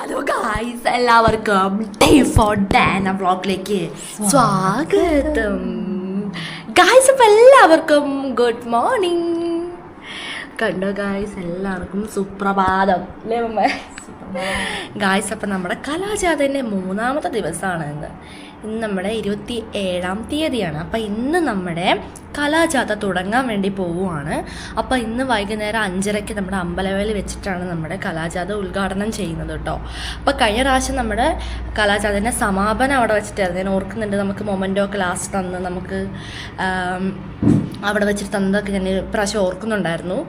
Hello guys, എല്ലാവർക്കും Dana വ്ളോഗിലേക്ക് സ്വാഗതം. ഗായ്സ്, അപ്പം എല്ലാവർക്കും ഗുഡ് മോർണിംഗ്. കണ്ടോ ഗായ്സ്, എല്ലാവർക്കും സുപ്രഭാതം അല്ലേ മമ്മ? ഗായ്സ്, അപ്പം നമ്മുടെ കലാജാതൻ്റെ 3ാമത്തെ ദിവസമാണ് ഇന്ന് നമ്മുടെ 27-ാം തീയതിയാണ്. അപ്പം ഇന്ന് നമ്മുടെ കലാജാത തുടങ്ങാൻ വേണ്ടി പോവുകയാണ്. അപ്പം ഇന്ന് വൈകുന്നേരം 5:30 നമ്മുടെ അമ്പലവേലി വെച്ചിട്ടാണ് നമ്മുടെ കലാജാത ഉദ്ഘാടനം ചെയ്യുന്നത് കേട്ടോ. അപ്പം കഴിഞ്ഞ പ്രാവശ്യം നമ്മുടെ കലാജാതൻ്റെ സമാപനം അവിടെ വെച്ചിട്ടായിരുന്നു. ഞാൻ ഓർക്കുന്നുണ്ട്, നമുക്ക് മൊമെൻറ്റോ ഒക്കെ ലാസ്റ്റ് തന്ന് നമുക്ക് അവിടെ വെച്ചിട്ട് തന്നതൊക്കെ ഞാൻ പ്രാവശ്യം ഓർക്കുന്നുണ്ടായിരുന്നു.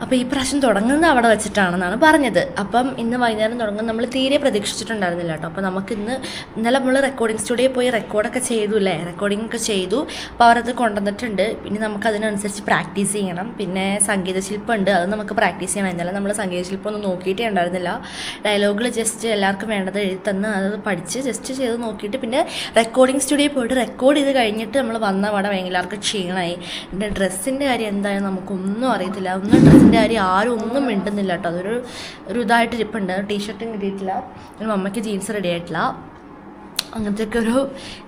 അപ്പോൾ ഈ പ്രാവശ്യം തുടങ്ങുന്നത് അവിടെ വെച്ചിട്ടാണെന്നാണ് പറഞ്ഞത്. അപ്പം ഇന്ന് വൈകുന്നേരം തുടങ്ങുന്നത് നമ്മൾ തീരെ പ്രതീക്ഷിച്ചിട്ടുണ്ടായിരുന്നില്ല കേട്ടോ. അപ്പോൾ നമുക്കിന്ന് ഇന്നലെ നമ്മൾ റെക്കോർഡിംഗ് സ്റ്റുഡിയോയിൽ പോയി റെക്കോർഡൊക്കെ ചെയ്തു അല്ലേ, റെക്കോർഡിംഗ് ഒക്കെ ചെയ്തു. അപ്പോൾ അവരത് കൊണ്ടുവന്നിട്ടുണ്ട്. പിന്നെ നമുക്ക് അതിനനുസരിച്ച് പ്രാക്ടീസ് ചെയ്യണം. പിന്നെ സംഗീതശില്പം ഉണ്ട്, അത് നമുക്ക് പ്രാക്ടീസ് ചെയ്യണം. ഇന്നലെ നമ്മൾ സംഗീതശില്പം ഒന്നും നോക്കിയിട്ടേ ഉണ്ടായിരുന്നില്ല. ഡയലോഗുകൾ ജസ്റ്റ് എല്ലാവർക്കും വേണ്ടത് എഴുതി തന്ന് അത് പഠിച്ച് ജസ്റ്റ് ചെയ്ത് നോക്കിയിട്ട് പിന്നെ റെക്കോർഡിംഗ് സ്റ്റുഡിയോയിൽ പോയിട്ട് റെക്കോർഡ് ചെയ്ത് കഴിഞ്ഞിട്ട് നമ്മൾ വന്ന വടം എല്ലാവർക്കും ക്ഷീണമായി. എൻ്റെ ഡ്രസ്സിൻ്റെ കാര്യം എന്തായാലും നമുക്കൊന്നും അറിയത്തില്ല. ഡ്രസ്സിൻ്റെ കാര്യം ആരും ഒന്നും മിണ്ടുന്നില്ല കേട്ടോ. ഒരു ഇതായിട്ട് ഇരിപ്പുണ്ട്. ടീഷർട്ടും കിട്ടിയിട്ടില്ല, മമ്മയ്ക്ക് ജീൻസ് റെഡി ആയിട്ടില്ല. അങ്ങനത്തെയൊക്കെ ഒരു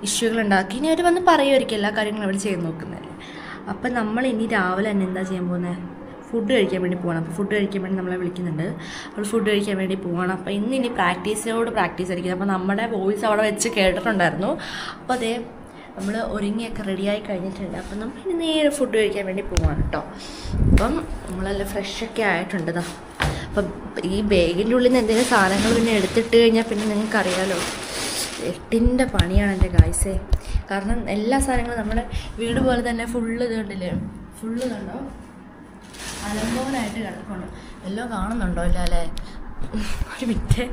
ഇഷ്യൂകളുണ്ടാക്കി. ഇനി അവർ വന്ന് പറയുമായിരിക്കും എല്ലാ കാര്യങ്ങളും അവർ ചെയ്ത് നോക്കുന്നതല്ലേ. അപ്പം നമ്മൾ ഇനി രാവിലെ തന്നെ എന്താ ചെയ്യാൻ പോകുന്നത്? ഫുഡ് കഴിക്കാൻ വേണ്ടി പോകണം. അപ്പോൾ ഫുഡ് കഴിക്കാൻ വേണ്ടി നമ്മളെ വിളിക്കുന്നുണ്ട്. അവൾ ഫുഡ് കഴിക്കാൻ വേണ്ടി പോകണം. അപ്പോൾ ഇനി പ്രാക്ടീസിനോട് പ്രാക്ടീസ് ആയിരിക്കും. അപ്പോൾ നമ്മുടെ വോയിസ് അവിടെ വെച്ച് കേട്ടിട്ടുണ്ടായിരുന്നു. അപ്പോൾ അതേ നമ്മൾ ഒരുങ്ങിയൊക്കെ റെഡിയായി കഴിഞ്ഞിട്ടുണ്ട്. അപ്പം നമ്മൾ ഇനി നേരെ ഫുഡ് കഴിക്കാൻ വേണ്ടി പോവാണ് കേട്ടോ. അപ്പം നമ്മളെല്ലാം ഫ്രഷൊക്കെ ആയിട്ടുണ്ട്. അപ്പം ഈ ബാഗിൻ്റെ ഉള്ളിൽ നിന്ന് എന്തെങ്കിലും സാധനങ്ങൾ പിന്നെ എടുത്തിട്ട് കഴിഞ്ഞാൽ പിന്നെ നിങ്ങൾക്കറിയാലോ, എട്ടിൻ്റെ പണിയാണ് എൻ്റെ ഗായ്സേ. കാരണം എല്ലാ സാധനങ്ങളും നമ്മുടെ വീട് പോലെ തന്നെ ഫുള്ള് ഇത് കണ്ടില്ലേ, ഫുള്ള് കണ്ടോ അലങ്കോലമായിട്ട് കിടക്കണം. എല്ലാം കാണുന്നുണ്ടോ ഇല്ല അല്ലേ? ഒരു മിനിറ്റ്,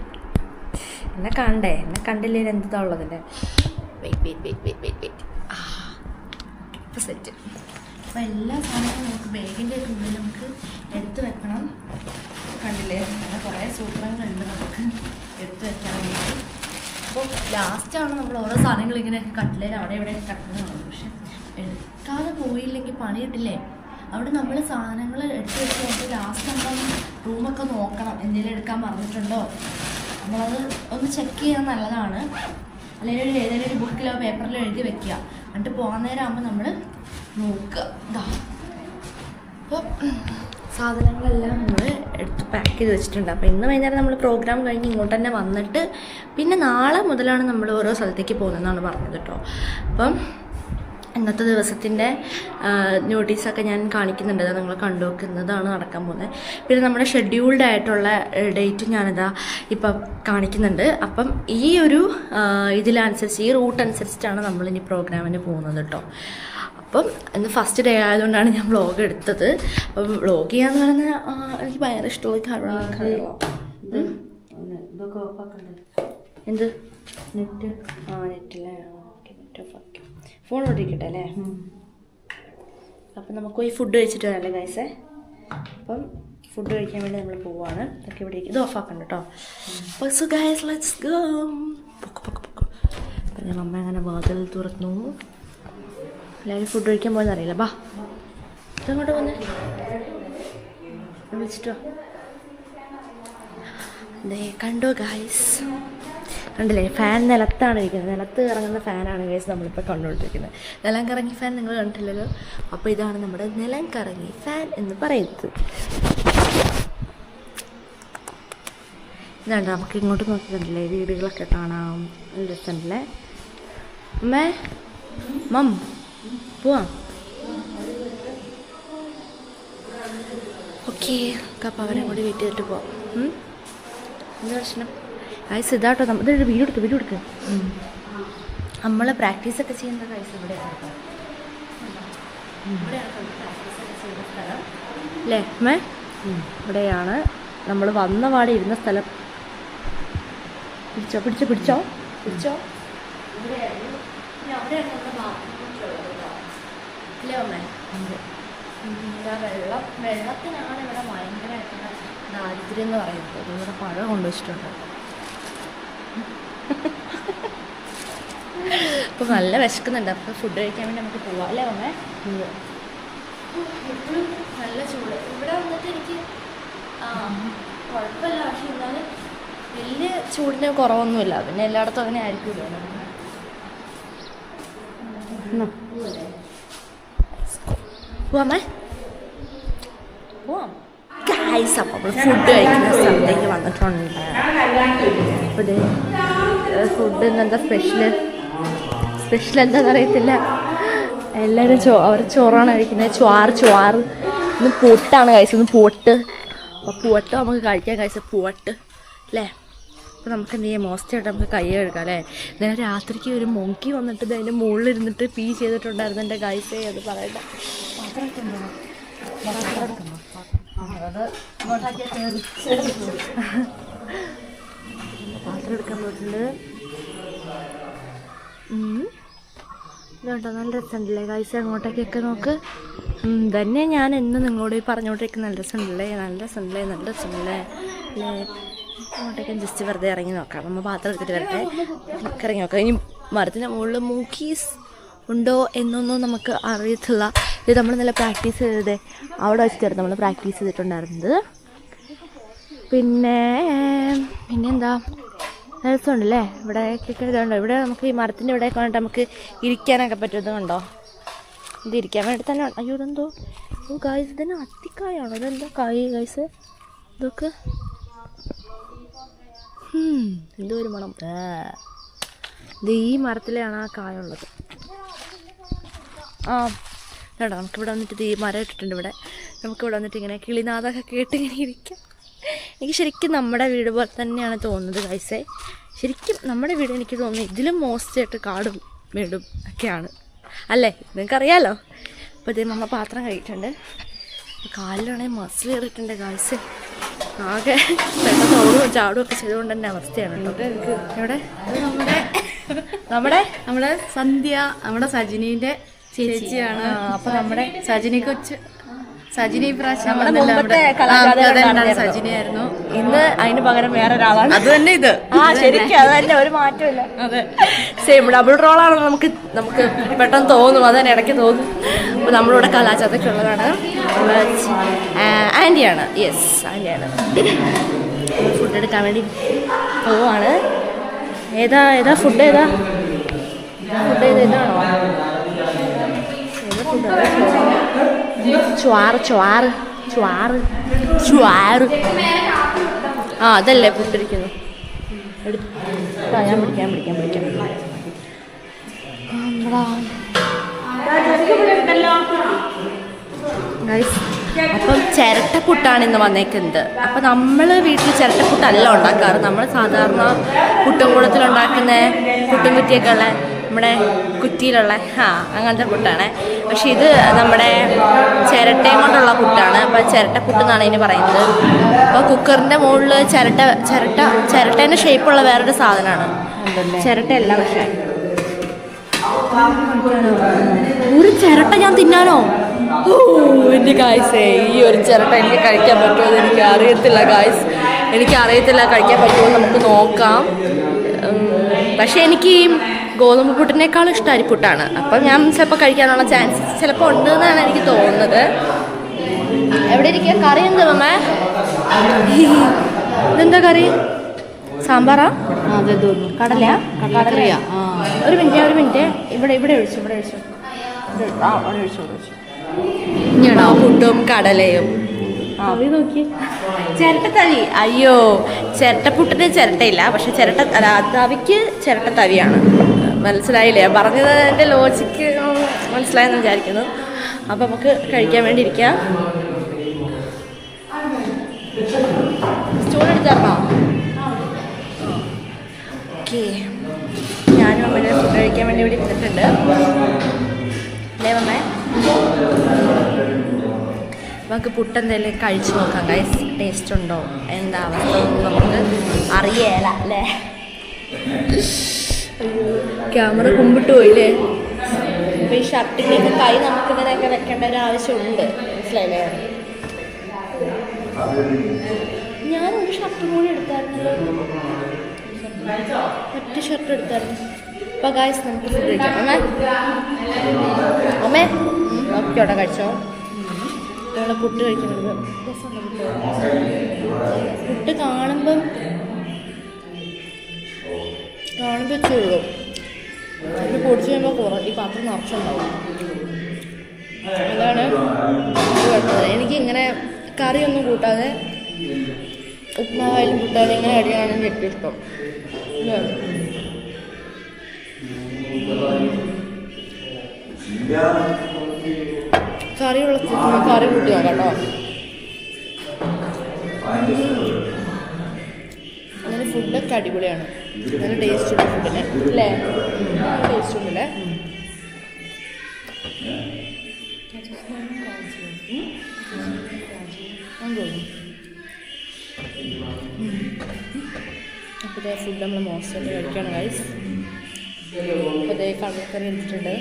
എന്നെ കണ്ടേ, എന്നെ കണ്ടില്ലേ എന്താ ഉള്ളതിൻ്റെ. വെയിറ്റ് ഇപ്പോൾ സെറ്റ്. അപ്പോൾ എല്ലാ സാധനങ്ങളും നമുക്ക് ബാഗിൻ്റെ ഉള്ളിൽ നമുക്ക് എടുത്ത് വെക്കണം. കണ്ടില്ലേ, അങ്ങനെ കുറേ സൂത്രങ്ങളുണ്ട് നമുക്ക് എടുത്ത് വെക്കാൻ വേണ്ടിയിട്ട്. അപ്പോൾ ലാസ്റ്റാണ് നമ്മൾ ഓരോ സാധനങ്ങൾ ഇങ്ങനെ കട്ടിലേൽ അവിടെ ഇവിടെ കിടക്കുന്നതാണ്. പക്ഷെ എടുക്കാതെ പോയില്ലെങ്കിൽ പണി കിട്ടില്ലേ. അവിടെ നമ്മൾ സാധനങ്ങൾ എടുത്ത് വെച്ചിട്ട് ലാസ്റ്റ് നമ്മൾ റൂമൊക്കെ നോക്കണം, എന്തെങ്കിലും എടുക്കാൻ മറന്നിട്ടുണ്ടോ. നമ്മളത് ഒന്ന് ചെക്ക് ചെയ്യാൻ നല്ലതാണ്. അല്ലെങ്കിൽ ഏതെങ്കിലും ഒരു ബുക്കിലോ പേപ്പറിലോ എഴുതി വെക്കുക. എന്നിട്ട് പോകാൻ നേരം ആകുമ്പോൾ നമ്മൾ നോക്കുക. അപ്പോൾ സാധനങ്ങളെല്ലാം നമ്മൾ എടുത്ത് പാക്ക് ചെയ്ത് വെച്ചിട്ടുണ്ട്. അപ്പോൾ ഇന്ന് വൈകുന്നേരം നമ്മൾ പ്രോഗ്രാം കഴിഞ്ഞ് ഇങ്ങോട്ട് തന്നെ വന്നിട്ട് പിന്നെ നാളെ മുതലാണ് നമ്മൾ ഓരോ സ്ഥലത്തേക്ക് പോകുന്നതെന്നാണ് പറഞ്ഞത് കേട്ടോ. അപ്പം ഇന്നത്തെ ദിവസത്തിൻ്റെ നോട്ടീസൊക്കെ ഞാൻ കാണിക്കുന്നുണ്ട്, നിങ്ങൾ കണ്ടു വെക്കുന്നതാണ് നടക്കാൻ പോകുന്നത്. പിന്നെ നമ്മുടെ ഷെഡ്യൂൾഡ് ആയിട്ടുള്ള ഡേറ്റ് ഞാനിതാ ഇപ്പം കാണിക്കുന്നുണ്ട്. അപ്പം ഈ ഒരു ഇതിലനുസരിച്ച് ഈ റൂട്ട് അനുസരിച്ചിട്ടാണ് നമ്മളിനി പ്രോഗ്രാമിന് പോകുന്നത് കേട്ടോ. അപ്പം ഇന്ന് ഫസ്റ്റ് ഡേ ആയതുകൊണ്ടാണ് ഞാൻ വ്ളോഗ് എടുത്തത്. അപ്പം വ്ളോഗ് ചെയ്യാന്ന് പറയുന്നത് എനിക്ക് ഭയങ്കര ഇഷ്ടമുള്ള ഇതൊക്കെ ഓഫാക്കണ്ടേ? എന്ത് നെറ്റ്? നെറ്റില്ലേ? ഓക്കെ, നെറ്റ് ഓഫ് ആക്കി. ഫോൺ ഓടിക്കട്ടെ അല്ലേ? അപ്പം നമുക്ക് പോയി ഫുഡ് കഴിച്ചിട്ട് വരാമല്ലേ ഗൈസേ? അപ്പം ഫുഡ് കഴിക്കാൻ വേണ്ടി നമ്മൾ പോവാണ്. ഇതൊക്കെ ഇവിടെ ഇത് ഓഫാക്കണ്ട കേട്ടോ. അപ്പോൾ സോ ഗൈസ്, ലെറ്റ്സ് ഗോ. പൊക്കം അപ്പം ഞാൻ അമ്മ അങ്ങനെ വാതിൽ തുറന്നു. എല്ലാവരും ഫുഡ് കഴിക്കാൻ പോകുന്ന അറിയില്ല. ബാ, ഇതങ്ങോട്ട് വന്ന് വിളിച്ചിട്ടോ. ദേ കണ്ടോ ഗൈസ്, കണ്ടില്ലേ? ഫാൻ നിലത്താണ് ഇരിക്കുന്നത്. നിലത്ത് കറങ്ങുന്ന ഫാനാണ് ഗൈസ് നമ്മളിപ്പോൾ കണ്ടുകൊണ്ടിരിക്കുന്നത്. നിലം കറങ്ങി ഫാൻ നിങ്ങൾ കണ്ടിട്ടില്ലല്ലോ. അപ്പോൾ ഇതാണ് നമ്മുടെ നിലം കറങ്ങി ഫാൻ എന്ന് പറയുന്നത്. ഇതാണ്ട് നമുക്ക് ഇങ്ങോട്ട് നോക്കി കണ്ടില്ലേ, വീടുകളൊക്കെ കാണാം. നല്ല രസമുണ്ടല്ലേ അമ്മേ? മം പോവാം. ഓക്കെ, അപ്പം അവരെ കൂടി വെയിറ്റ് ചെയ്തിട്ട് പോവാം. എന്താ പ്രശ്നം ഗൈസ്? ഇതാട്ടോ ഇതൊരു വീഡിയോ എടുക്കുക. നമ്മൾ പ്രാക്ടീസൊക്കെ ചെയ്യുന്ന ഗൈസ് ഇവിടെയാണ് പ്രാക്ടീസൊക്കെ ചെയ്യുന്ന സ്ഥലം അല്ലേ അമ്മേ? ഇവിടെയാണ് നമ്മൾ വന്ന പാടെ ഇരുന്ന സ്ഥലം. പിടിച്ചോ ഇവിടെയായിരുന്നു. പിന്നെ അവിടെയാണ് നമ്മുടെ അല്ലേ അമ്മേ? വെള്ളത്തിനാണ് ഇവിടെ ഭയങ്കരമായിട്ടുള്ള ദാരിദ്ര്യം എന്ന് പറയുന്നത്. ഇവിടെ പഴം കൊണ്ടുവച്ചിട്ടുണ്ട്. അപ്പോൾ നല്ല വിശക്കുന്നുണ്ട്. അപ്പോൾ ഫുഡ് കഴിക്കാൻ വേണ്ടി നമുക്ക് പോവാം അല്ലേ അമ്മേ? എപ്പോഴും നല്ല ചൂട് ഇവിടെ വന്നിട്ട് എനിക്ക് കുഴപ്പമില്ല. പക്ഷെ എന്നാലും വലിയ ചൂടിന് കുറവൊന്നുമില്ല, പിന്നെ എല്ലായിടത്തും അങ്ങനെ ആയിരിക്കുമല്ലോ. പോവാമേ പോവാം ഗൈസ്. അപ്പോൾ നമ്മൾ ഫുഡ് കഴിക്കുന്ന സ്ഥലത്തേക്ക് വന്നിട്ടുണ്ട്. അപ്പോൾ ഫുഡ് ഇന്നെന്താ സ്പെഷ്യൽ എന്താണെന്ന് അറിയത്തില്ല. എല്ലാവരും അവർ ചോറാണ് കഴിക്കുന്നത്. ചുവാറ് ഇന്ന് പൊട്ടാണ് കഴിച്ചത്. ഇന്ന് പോട്ട്. അപ്പോൾ പൂവട്ട് നമുക്ക് കഴിക്കാൻ കഴിച്ച പൂവട്ട് അല്ലേ. അപ്പോൾ നമുക്ക് എന്ത് ചെയ്യാം, മോസ്റ്റായിട്ട് നമുക്ക് കൈ കഴുകാം അല്ലേ. ഇന്നലെ രാത്രിക്ക് ഒരു മോങ്കി വന്നിട്ട് അതിൻ്റെ മുകളിലിരുന്നിട്ട് പീ ചെയ്തിട്ടുണ്ടായിരുന്നു എൻ്റെ ഗൈസേ. അത് പറയണ്ട. പാത്രം എടുക്കാൻ പോയിട്ടുണ്ട്. ഇതുണ്ടോ, നല്ല രസമുണ്ടല്ലേ ഗൈസ്. അങ്ങോട്ടേക്കൊക്കെ നോക്ക്. തന്നെ ഞാൻ എന്ന് നിങ്ങളോട് പറഞ്ഞോണ്ടിരിക്കുന്ന നല്ല രസമുണ്ടല്ലേ അല്ലേ. അങ്ങോട്ടേക്കും ജസ്റ്റ് വെറുതെ ഇറങ്ങി നോക്കാം. നമ്മൾ പാത്രം എടുത്തിട്ട് വരട്ടെ, ഇറങ്ങി നോക്കാം. ഇനി മരത്തിൻ്റെ മുകളിൽ മൂക്കീസ് ഉണ്ടോ എന്നൊന്നും നമുക്ക് അറിയത്തില്ല. ഇത് നമ്മൾ നല്ല പ്രാക്ടീസ് ചെയ്തത് അവിടെ വെച്ചിട്ടായിരുന്നു നമ്മൾ പ്രാക്ടീസ് ചെയ്തിട്ടുണ്ടായിരുന്നത്. പിന്നെന്താ രസമുണ്ടല്ലേ ഇവിടെ. ഇതുണ്ടോ, ഇവിടെ നമുക്ക് ഈ മരത്തിൻ്റെ ഇവിടെ കണ്ടിട്ട് നമുക്ക് ഇരിക്കാനൊക്കെ പറ്റും. ഇത് കണ്ടോ, ഇത് ഇരിക്കാൻ വേണ്ടി തന്നെ. അയ്യോ ഇതെന്തോ ഗൈസ്, ഇതിന് അത്തിക്കായാണോ? ഇതെന്താ കായ് ഗൈസ്? ഇതൊക്കെ എന്തോ ഒരു മണം. ഇത് ഈ മരത്തിലാണ് ആ കായുള്ളത്. കേട്ടോ, നമുക്കിവിടെ വന്നിട്ട് ഈ മരം ഇട്ടിട്ടുണ്ട്. ഇവിടെ നമുക്കിവിടെ വന്നിട്ട് ഇങ്ങനെ കിളിനാദൊക്കെ കേട്ട് ഇങ്ങനെ ഇരിക്കാം. എനിക്ക് ശരിക്കും നമ്മുടെ വീട് പോലെ തന്നെയാണ് തോന്നുന്നത് ഗൈസേ. ശരിക്കും നമ്മുടെ വീട് എനിക്ക് തോന്നുന്നു ഇതിലും മോസ്റ്റായിട്ട് കാടും വീടും ഒക്കെയാണ് അല്ലേ, നിങ്ങൾക്കറിയാലോ. അപ്പോൾ ഇതേ നമ്മൾ പാത്രം കഴിച്ചിട്ടുണ്ട്. കാലിലാണെങ്കിൽ മസിൽ കയറിയിട്ടുണ്ട് ഗൈസ്. ആകെ പെട്ടെന്ന് ഓടും ചാടും ഒക്കെ ചെയ്തുകൊണ്ട് തന്നെ അവസ്ഥയാണ് കേട്ടോ. ഇവിടെ നമ്മുടെ സന്ധ്യ, നമ്മുടെ സജിനീൻ്റെ ചേച്ചിയാണ്. അപ്പോൾ നമ്മുടെ സജിനി പ്രാവശ്യം സജിനിയായിരുന്നു. ഇന്ന് അതിന് പകരം വേറെ ഒരാളാണ്. അത് തന്നെ ഇത്. ശരിക്കും അത് തന്നെ, ഒരു മാറ്റമില്ല. അതെ, സെയിം ഡബിൾ റോളാണെന്ന് നമുക്ക് പെട്ടെന്ന് തോന്നും. അത് തന്നെ ഇടയ്ക്ക് തോന്നും. അപ്പോൾ നമ്മളിവിടെ കലാചാരത്തൊക്കെ ഉള്ളതാണ്. ആൻറ്റിയാണ്. യെസ്, ആൻറ്റിയാണ്. ഫുഡ് എടുക്കാൻ വേണ്ടി പോവാണ്. ഏതാ ഫുഡ് ഇതാണോ? ചുവാറ് അതല്ലേ പുട്ടിരിക്കുന്നു. ഞാൻ പിടിക്കാം. അപ്പം ചിരട്ടപ്പുട്ടാണ് ഇന്ന് വന്നേക്കുന്നത്. അപ്പം നമ്മൾ വീട്ടിൽ ചിരട്ടപ്പുട്ടല്ല ഉണ്ടാക്കാറ്. നമ്മൾ സാധാരണ പുട്ടും കൂടത്തിലുണ്ടാക്കുന്ന പുട്ടും കുറ്റിയൊക്കെ ഉള്ള നമ്മുടെ കുറ്റിയിലുള്ള അങ്ങനത്തെ പുട്ടാണ്. പക്ഷെ ഇത് നമ്മുടെ ചിരട്ടയും കൊണ്ടുള്ള പുട്ടാണ്. അപ്പം ചിരട്ടപ്പുട്ട് എന്നാണ് ഇതിന് പറയുന്നത്. അപ്പോൾ കുക്കറിൻ്റെ മുകളിൽ ചിരട്ടേൻ്റെ ഷേപ്പുള്ള വേറൊരു സാധനമാണ്. ചിരട്ടയല്ല, പക്ഷേ ഒരു ചിരട്ട ഞാൻ തിന്നാനോ? എൻ്റെ ഗായ്സേ, ഈ ഒരു ചിരട്ട എനിക്ക് കഴിക്കാൻ പറ്റുമോ എന്ന് എനിക്ക് അറിയത്തില്ല ഗായ്സ്. കഴിക്കാൻ പറ്റുമോ നമുക്ക് നോക്കാം. പക്ഷേ എനിക്ക് ഈ ഗോതമ്പ് പുട്ടിനേക്കാളും ഇഷ്ടം അരിപ്പുട്ടാണ്. അപ്പം ഞാൻ ചിലപ്പോൾ കഴിക്കാനുള്ള ചാൻസ് ചിലപ്പോൾ ഉണ്ടെന്നാണ് എനിക്ക് തോന്നുന്നത്. എവിടെ ഇരിക്കുക? കറി എന്താ അമ്മ? ഇതെന്താ കറി? സാമ്പാറാ? കടലയാ? കടലയാ? ഒരു മിനിറ്റ്. ഇവിടെ ഒഴിച്ചു. പുട്ടും കടലയും നോക്കി. ചിരട്ടത്തവി. അയ്യോ, ചിരട്ടപ്പുട്ടിന് ചിരട്ടയില്ല, പക്ഷെ തവിക്ക് ചിരട്ടത്തവിയാണ്. മനസ്സിലായില്ലേ? പറഞ്ഞത് എൻ്റെ ലോജിക്ക് മനസ്സിലായെന്ന് വിചാരിക്കുന്നു. അപ്പം നമുക്ക് കഴിക്കാൻ വേണ്ടി ഇരിക്കാം. സ്റ്റൂൾ എടുത്തരണോ? ഓക്കെ, ഞാനും അമ്മേനെ ഫുഡ് കഴിക്കാൻ വേണ്ടി ഇവിടെ ഇരുന്നിട്ടുണ്ട്. അല്ലേ അമ്മേ? നമുക്ക് പുട്ടെന്തെങ്കിലും കഴിച്ചു നോക്കാം ഗൈസ്. ടേസ്റ്റ് ഉണ്ടോ എന്താ അവസ്ഥ നമുക്ക് അറിയേല അല്ലേ. ക്യാമറ കുമ്പിട്ട് പോയില്ലേ. അപ്പോൾ ഈ ഷർട്ടിൻ്റെയൊക്കെ കൈ നമുക്കിങ്ങനെയൊക്കെ വെക്കേണ്ട ഒരു ആവശ്യമുണ്ട്. മനസ്സിലായില്ലേ? ഞാനൊരു ഷർട്ട് കൂടി എടുത്തായിരുന്നല്ലോ. ഒറ്റ ഷർട്ട് എടുത്തായിരുന്നു. അപ്പോൾ ഗൈസ് നമുക്ക് ഫുഡ് കഴിക്കാം. അമ്മേ ഓക്കെ, അവിടെ കഴിച്ചോ. ഇവിടെ പുട്ട് കഴിക്കുന്നത് രസമുണ്ട്. പുട്ട് കാണുമ്പം കാണിപ്പിച്ചുള്ളൂ. അത് പൊടിച്ച് കഴിയുമ്പോൾ ഈ പാത്രം നിറച്ചുണ്ടാവും. അതാണ് കുഴപ്പമില്ല. എനിക്ക് ഇങ്ങനെ കറിയൊന്നും കൂട്ടാതെ ഉപ്മാവായാലും കൂട്ടാതെ ഇങ്ങനെ അടിയാണ് എനിക്ക് ഏറ്റവും ഇഷ്ടം. കറിയുള്ള കറി കൂട്ടി നോക്കാം കേട്ടോ. അങ്ങനെ ഫുഡൊക്കെ അടിപൊളിയാണ്. നല്ല ടേസ്റ്റ് ഉണ്ട് ഫുഡിന് അല്ലേ? നല്ല ടേസ്റ്റ് ഉണ്ടല്ലേ? അപ്പോൾ ഫുഡ് നമ്മൾ മോശമായിട്ട് കഴിക്കുകയാണ് ഗൈസ്. അപ്പോൾ അതേ കടലക്കറി എടുത്തിട്ടുണ്ട്.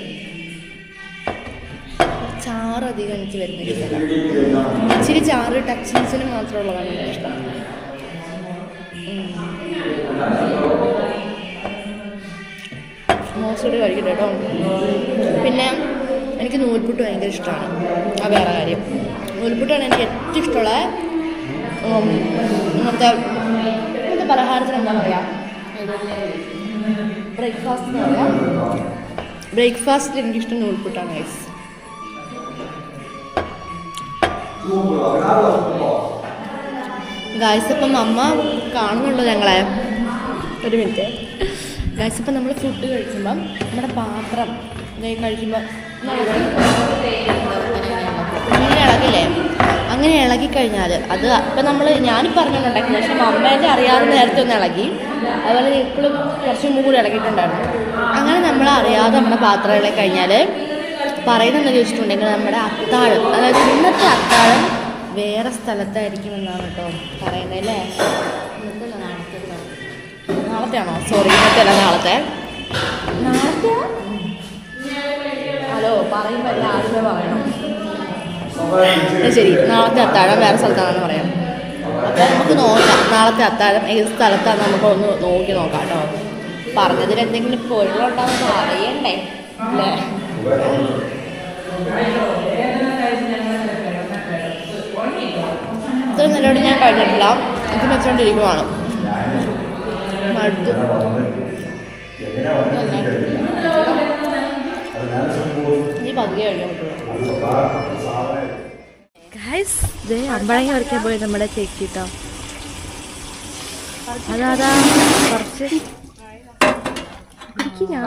ചാറ് അധികം എനിക്ക് വരുന്നില്ല. ഇച്ചിരി ചാറ് ടച്ചിങ്സിന് മാത്രമുള്ളതാണ് എനിക്കിഷ്ടം. മോശമായിട്ട് കഴിക്കട്ടെ കേട്ടോ. പിന്നെ എനിക്ക് നൂൽപുട്ട് ഭയങ്കര ഇഷ്ടമാണ്. ആ വേറെ കാര്യം, നൂൽപുട്ടാണ് എനിക്ക് ഏറ്റവും ഇഷ്ടമുള്ള ഇന്നത്തെ പലഹാരത്തിന് എന്താ പറയുക, ബ്രേക്ക്ഫാസ്റ്റ് എന്ന് പറയാം. ബ്രേക്ക്ഫാസ്റ്റിൽ എനിക്കിഷ്ടം നൂൽപുട്ടാണ് ഗൈസ്. ഗൈസ് ഇപ്പം അമ്മ കാണുന്നുണ്ടോ ഞങ്ങളെ? ഒരു മിനിറ്റ് ഗൈസ്. ഇപ്പം നമ്മൾ ഫുഡ് കഴിക്കുമ്പം നമ്മുടെ പാത്രം കഴിക്കുമ്പോൾ ഇങ്ങനെ ഇളകില്ലേ? അങ്ങനെ ഇളകിക്കഴിഞ്ഞാൽ അത് ഇപ്പം ഞാനിപ്പോൾ പറഞ്ഞിട്ടുണ്ടാക്കി, പക്ഷേ അമ്മേൻ്റെ അറിയാതെ നേരത്തെ ഒന്ന് ഇളകി. അതുപോലെ ഇപ്പോഴും കുറച്ച് മുമ്പ് കൂടി ഇളകിയിട്ടുണ്ടായിരുന്നു. അങ്ങനെ നമ്മൾ അറിയാതെ നമ്മുടെ പാത്രം ഇളകി കഴിഞ്ഞാൽ പറയുന്നതെന്ന് ചോദിച്ചിട്ടുണ്ടെങ്കിൽ നമ്മുടെ അത്താഴം, അതായത് ഇന്നത്തെ അത്താഴം വേറെ സ്ഥലത്തായിരിക്കും എന്നാണ് കേട്ടോ പറയുന്നത് അല്ലേ? നാളത്തെയാണോ? സോറി, ഇന്നത്തെ അല്ല, നാളത്തെ. ഹലോ പറയുമ്പോൾ എല്ലാം ആദ്യമേ പറയണം. ശരി, നാളത്തെ അത്താഴം വേറെ സ്ഥലത്താണെന്ന് പറയാം. അപ്പോൾ നമുക്ക് നോക്കാം നാളത്തെ അത്താഴം ഏത് സ്ഥലത്താണെന്ന് നമുക്കൊന്ന് നോക്കി നോക്കാം കേട്ടോ. പറഞ്ഞതിൽ എന്തെങ്കിലും പൊരുളുണ്ടാവുമെന്ന് അറിയണ്ടേ അല്ലേ? ഇത്ര നല്ലോണം ഞാൻ കഴിഞ്ഞിട്ടില്ല. ഇത് വെച്ചുകൊണ്ടിരിക്കുവാണ്. മടുത്ത് ഈ പതിയെ കഴിക്കാൻ പറ്റുള്ളൂ. അമ്പഴങ്ങ പറിക്കാൻ പോയി നമ്മുടെ ചേച്ചി കേട്ടോ. അതാ കുറച്ച് ഞാൻ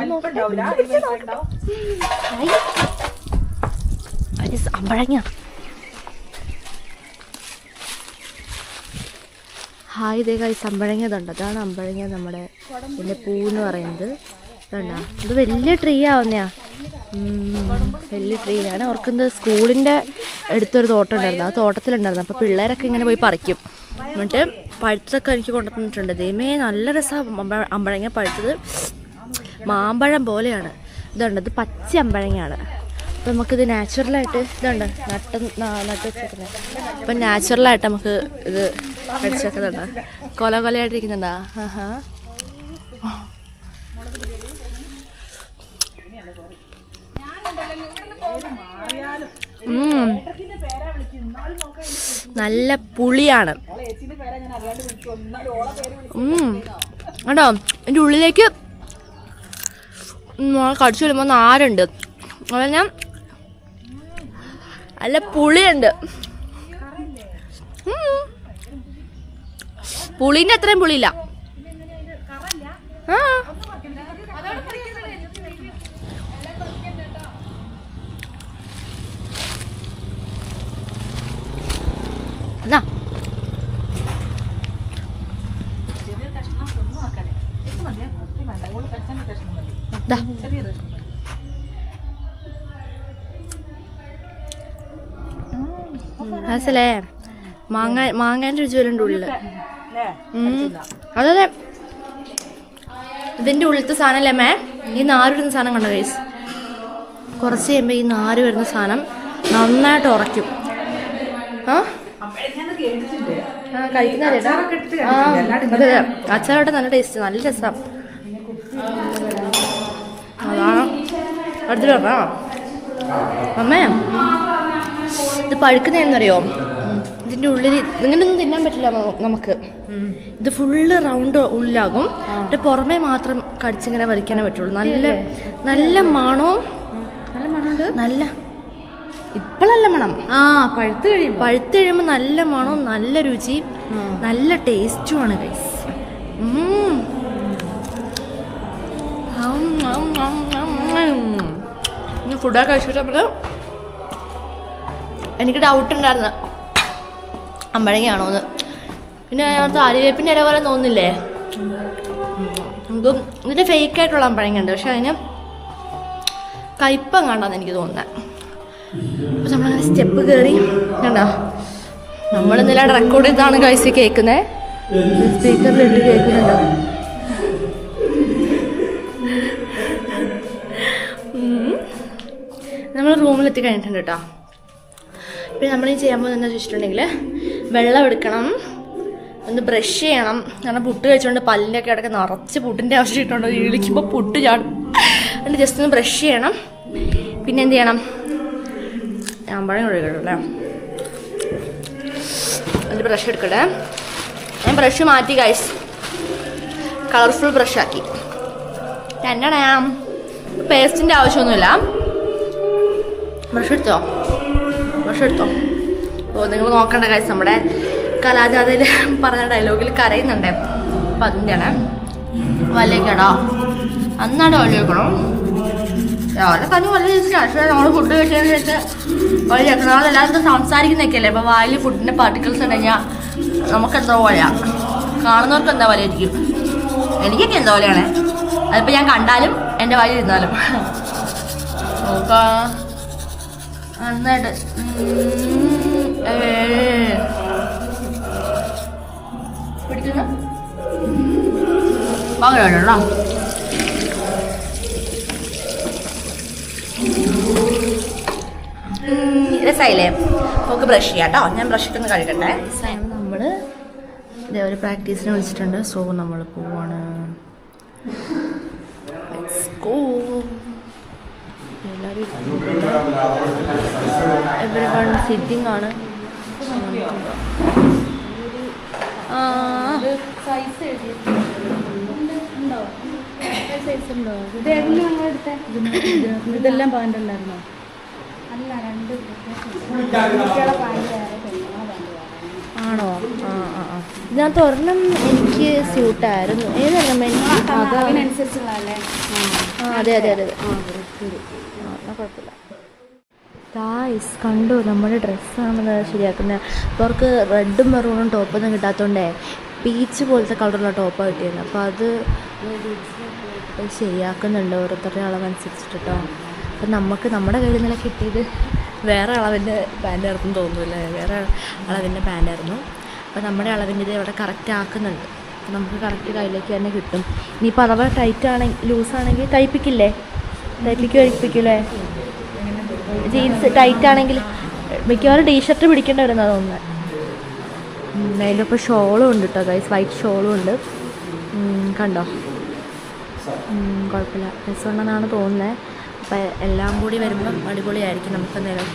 അമ്പഴങ്ങ. ഹായ് ഇതേ കൈ അമ്പഴങ്ങ ഇതുണ്ട്. അതാണ് അമ്പഴങ്ങ നമ്മുടെ ഇതിൻ്റെ പൂന്ന് പറയുന്നത്. ഇതുണ്ടോ? ഇത് വലിയ ട്രീ ആവുന്നയാ, വലിയ ട്രീ. ഞാൻ ഓർക്കുന്നത് സ്കൂളിൻ്റെ അടുത്തൊരു തോട്ടം ഉണ്ടായിരുന്നു, ആ തോട്ടത്തിലുണ്ടായിരുന്നു. അപ്പോൾ പിള്ളേരൊക്കെ ഇങ്ങനെ പോയി പറിക്കും. എന്നിട്ട് പഴുത്തൊക്കെ എനിക്ക് കൊണ്ടുവന്നിട്ടുണ്ട്. ദൈവമേ നല്ല രസമാണ് അമ്പഴങ്ങ പഴുത്തത്. മാമ്പഴം പോലെയാണ്. ഇതുണ്ട്, ഇത് പച്ച അമ്പഴങ്ങയാണ്. അപ്പം നമുക്കിത് നാച്ചുറലായിട്ട് ഇതുണ്ട് നട്ട് വെച്ചേക്കുന്നത്. അപ്പം നാച്ചുറലായിട്ട് നമുക്ക് ഇത് അടിച്ചേക്കുന്നുണ്ട്. കൊലകൊലയായിട്ടിരിക്കുന്നുണ്ടാ? ആഹാ. നല്ല പുളിയാണ് കേട്ടോ. എൻ്റെ ഉള്ളിലേക്ക് കടിച്ചു വരുമ്പോൾ നാരുണ്ട്. അതുപോലെ ഞാൻ നല്ല പുളിയുണ്ട്. പുളിൻ്റെ അത്രയും പുളിയില്ല. ആ എന്നാ മനസ്സിലേ മാങ്ങേൻ്റെ രുചി വരുന്നുണ്ട് ഉള്ളില്. അതെ, ഇതിൻ്റെ ഉള്ളിലത്തെ സാധനമല്ലേ മേ? ഈ നാര് വരുന്ന സാധനം കണ്ടോ ഗൈസ്? കുറച്ച് കഴിയുമ്പോൾ ഈ നാര് വരുന്ന സാധനം നന്നായിട്ട് ഉറയ്ക്കും. കഴിക്കുന്ന അതെ, അച്ചാറോട്ടെ നല്ല ടേസ്റ്റ്, നല്ല രസം. അതാണ് അടുത്ത് പറഞ്ഞോ അമ്മേ. ഇത് പഴുക്കുന്നതെന്നറിയോ? ഇതിൻ്റെ ഉള്ളിൽ ഇങ്ങനെയൊന്നും തിന്നാൻ പറ്റില്ല നമുക്ക്. ഇത് ഫുള്ള് റൗണ്ട് ഉള്ളിലാകും. എന്നിട്ട് പുറമേ മാത്രം കടിച്ചിങ്ങനെ വലിക്കാനേ പറ്റുള്ളൂ. നല്ല നല്ല മണവും നല്ല ഇപ്പോഴല്ല മണം. പഴുത്ത് കഴിയുമ്പോൾ നല്ല മണവും നല്ല രുചി നല്ല ടേസ്റ്റുമാണ് ഗൈസ്. ഫുഡൊക്കെ കഴിച്ചിട്ട് എനിക്ക് ഡൗട്ട് ഉണ്ടായിരുന്നു അമ്പഴങ്ങയാണോന്ന്. പിന്നെ അതിനകത്ത് ആര്യവേപ്പിൻ്റെ ഇല പോലെ തോന്നില്ലേ? നമുക്ക് ഇതിൻ്റെ ഫേക്കായിട്ടുള്ള അമ്പഴങ്ങ ഉണ്ട്, പക്ഷെ അതിന് കയ്പം കണ്ടാന്ന് എനിക്ക് തോന്നുന്നത്. അപ്പോൾ നമ്മളങ്ങനെ സ്റ്റെപ്പ് കയറി കണ്ടോ. നമ്മളിന്നലെ റെക്കോർഡ് ചെയ്താണ് കഴിച്ച് കേൾക്കുന്നത്. സ്പീക്കറിലിട്ട് കേൾക്കുന്നുണ്ടോ? നമ്മൾ റൂമിലെത്തി കഴിഞ്ഞിട്ടുണ്ട് കേട്ടോ. പിന്നെ നമ്മൾ ചെയ്യാൻ പോകുന്നത് എന്താ വെച്ചിട്ടുണ്ടെങ്കിൽ വെള്ളം എടുക്കണം, ഒന്ന് ബ്രഷ് ചെയ്യണം. കാരണം പുട്ട് കഴിച്ചുകൊണ്ട് പല്ലിൻ്റെ ഒക്കെ ഇടയ്ക്ക് നിറച്ച് പുട്ടിൻ്റെ ആവശ്യം ഇട്ടുണ്ടോ, ഇളിക്കുമ്പോൾ പുട്ട് ചാടും. എന്നിട്ട് ജസ്റ്റ് ഒന്ന് ബ്രഷ് ചെയ്യണം. പിന്നെ എന്ത് ചെയ്യണം, അമ്പഴം ഒഴുകണം അല്ലേ. എന്നിട്ട് ബ്രഷ് എടുക്കട്ടെ. ഞാൻ ബ്രഷ് മാറ്റി ഗൈസ്, കളർഫുൾ ബ്രഷാക്കി. എന്നാണ് പേസ്റ്റിൻ്റെ ആവശ്യമൊന്നുമില്ല. ബ്രഷ് എടുത്തോ. ഓ നിങ്ങൾ നോക്കണ്ട ഗൈസ്, നമ്മുടെ കലാജാതയിൽ പറഞ്ഞ ഡയലോഗിൽ കരയുന്നുണ്ട്. അപ്പം അതിൻ്റെയാണ് വല്ലേക്കടോ അന്നാണ് വഴി വെക്കണം. രാവിലെ തന്നെ വലിയ ടേസ്റ്റാണ്. പക്ഷേ നമ്മൾ ഫുഡ് കഴിച്ചതിന് ശേഷം വഴി വെക്കണം. നമ്മളെല്ലാവരും സംസാരിക്കുന്നൊക്കെയല്ലേ. അപ്പോൾ വായിൽ ഫുഡിൻ്റെ പാർട്ടിക്കിൾസ് ഉണ്ടെങ്കിൽ നമുക്കെന്താ പോലെയാ, കാണുന്നവർക്ക് എന്താ പോലെ ആയിരിക്കും. എനിക്കൊക്കെ എന്താ പോലെയാണ്. അതിപ്പോൾ ഞാൻ കണ്ടാലും എൻ്റെ വായിൽ ഇരുന്നാലും നോക്കാം നന്നായിട്ട്. പിടിക്കുന്ന പകരട്ടോ. രസമായില്ലേ? നമുക്ക് ബ്രഷ് ചെയ്യാം കേട്ടോ. ഞാൻ ബ്രഷ് ഇട്ടൊന്ന് കഴുകട്ടെ. നമ്മൾ ഇതേപോലെ പ്രാക്ടീസിന് വിളിച്ചിട്ടുണ്ട്. സോ നമ്മൾ പോവാണ്. എവരിവൺ സിറ്റിംഗ് ആണ്. ഇതെല്ലാം പാൻ്റ് ഉണ്ടായിരുന്നോ? ആണോ? ഇതിനകത്ത് ഒരെണ്ണം എനിക്ക് സ്യൂട്ടായിരുന്നു. ഏതെണ്ണം എനിക്ക് അതിനനുസരിച്ചുള്ളതല്ലേ? അതെ കുഴപ്പമില്ല. ഗായ്സ് കണ്ടു, നമ്മുടെ ഡ്രസ്സാണ് ശരിയാക്കുന്നത്. അപ്പോൾ അവർക്ക് റെഡും മെറൂണും ടോപ്പൊന്നും കിട്ടാത്തതുകൊണ്ടേ പീച്ച് പോലത്തെ കളറുള്ള ടോപ്പാണ് കിട്ടിയത്. അപ്പോൾ അത് ശരിയാക്കുന്നുണ്ട് ഓരോരുത്തരുടെ അളവനുസരിച്ചിട്ട് കേട്ടോ. അപ്പം നമ്മുടെ കയ്യിൽ നിന്നല്ല കിട്ടിയത് വേറെ അളവിൻ്റെ പാൻറ്റായിരുന്നു തോന്നുന്നില്ല, വേറെ അളവിൻ്റെ പാൻറ്റായിരുന്നു. അപ്പോൾ നമ്മുടെ അളവിൻ്റെ ഇത് ഇവിടെ കറക്റ്റ് ആക്കുന്നുണ്ട്. അപ്പോൾ നമുക്ക് കറക്റ്റ് കയ്യിലേക്ക് തന്നെ കിട്ടും. ഇനിയിപ്പോൾ അഥവാ ടൈറ്റ് ആണെങ്കിൽ ലൂസാണെങ്കിൽ കഴിപ്പിക്കില്ലേ? ജീൻസ് ടൈറ്റ് ആണെങ്കിൽ മിക്കവാറും ടീഷർട്ട് പിടിക്കേണ്ടി വരുന്നത് തോന്നുന്നത്. അതിലിപ്പോൾ ഷോളും ഉണ്ട് കേട്ടോ ഗൈസ്, വൈറ്റ് ഷോളും ഉണ്ട്. കണ്ടോ? കുഴപ്പമില്ല, രസമുണ്ടെന്നാണ് തോന്നുന്നത്. അപ്പോൾ എല്ലാം കൂടി വരുമ്പം അടിപൊളിയായിരിക്കും. നമുക്കെന്തായാലും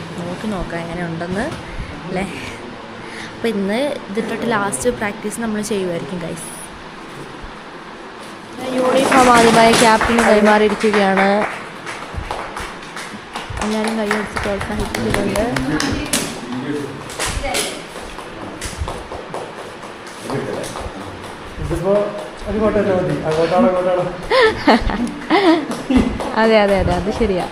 നോക്കാം എങ്ങനെ ഉണ്ടെന്ന് അല്ലേ. അപ്പോൾ ഇന്ന് ഇതിട്ടിട്ട് ലാസ്റ്റ് പ്രാക്ടീസ് നമ്മൾ ചെയ്യുമായിരിക്കും ഗൈസ്. യൂണിഫോം ആദ്യമായി ക്യാപ്റ്റന് കൈമാറിയിരിക്കുകയാണ്. എല്ലാവരും കൈയടിച്ച് പ്രോത്സാഹിപ്പിക്കുന്നുണ്ട്. അതെ അത് ശരിയാ.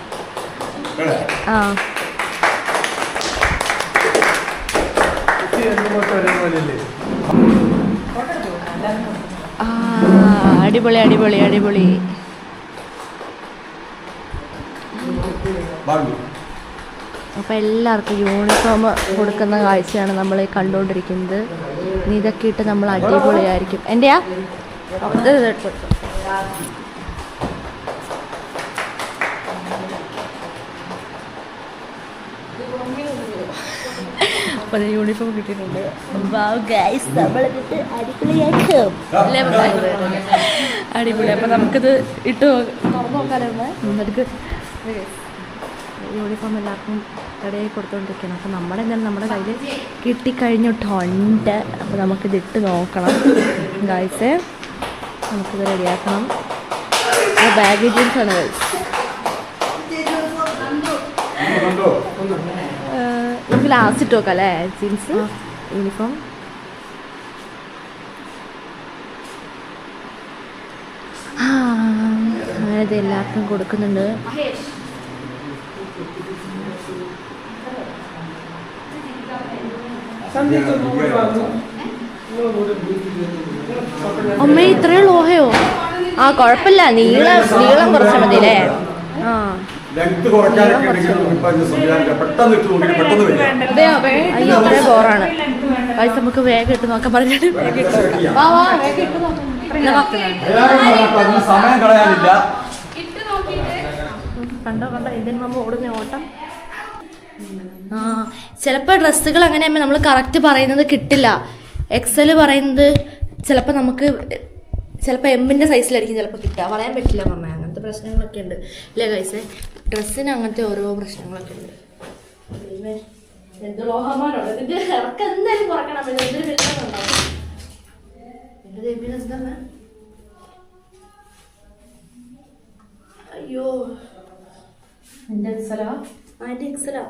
അടിപൊളി. അപ്പോൾ എല്ലാവർക്കും യൂണിഫോം കൊടുക്കുന്ന കാഴ്ചയാണ് നമ്മൾ കണ്ടുകൊണ്ടിരിക്കുന്നത്. ഇനി ഇതൊക്കെ ഇട്ട് നമ്മൾ അടിപൊളിയായിരിക്കും. എൻ്റെയാ അപ്പോൾ അത് യൂണിഫോം കിട്ടിയിട്ടുണ്ട്. അടിപൊളി. അപ്പോൾ നമുക്കിത് ഇട്ട് തുറന്നു നോക്കാനാണ്. നമുക്ക് യൂണിഫോം എല്ലാവർക്കും റെഡിയായി കൊടുത്തുകൊണ്ടിരിക്കണം. അപ്പോൾ എന്തായാലും നമ്മുടെ കയ്യിൽ കിട്ടിക്കഴിഞ്ഞിട്ടുണ്ട്. അപ്പോൾ നമുക്കിത് ഇട്ട് നോക്കണം ഗൈസ്. നമുക്കിത് റെഡിയാക്കണം. ബാഗ് ജീൻസാണ് ഗൈസ്. നമുക്ക് ലാസ്റ്റ് ഇട്ട് നോക്കാം അല്ലേ ജീൻസ് യൂണിഫോം. അങ്ങനെ ഇത് എല്ലാവർക്കും കൊടുക്കുന്നുണ്ട്. അമ്മ ഇത്രയും ലോഹയോ? ആ കുഴപ്പമില്ല, നീളം കുറച്ചാൽ മതി അല്ലേ? ആ അയ്യോ ഇത്രയും ബോറാണ് പൈസ. നമുക്ക് വേഗം ഇട്ട് നോക്കാൻ പറഞ്ഞിട്ട് കണ്ടോ ഇതിന് നമ്മൾ ഓടുന്ന ഓട്ടം. ആ ചിലപ്പോൾ ഡ്രസ്സുകൾ അങ്ങനെ നമ്മൾ കറക്റ്റ് പറയുന്നത് കിട്ടില്ല. എക്സൽ പറയുന്നത് ചിലപ്പോൾ എമ്മിൻ്റെ സൈസിലായിരിക്കും ചിലപ്പോൾ കിട്ടുക, പറയാൻ പറ്റില്ല മമ്മ. അങ്ങനത്തെ പ്രശ്നങ്ങളൊക്കെ ഉണ്ട് അല്ലേ ഗൈസ്? ഡ്രസ്സിന് അങ്ങനത്തെ ഓരോ പ്രശ്നങ്ങളൊക്കെ ഉണ്ട്. എന്ത് ലോഹമാനുണ്ട് ഇതിൻ്റെ ഇറക്കം എന്തായാലും കുറയ്ക്കണം. എന്തൊരു വെള്ളമുണ്ടാവും എൻ്റെ ദേവിന് എന്താണ്? അയ്യോ എൻ്റെ എക്സലാ? എൻ്റെ എക്സലാ.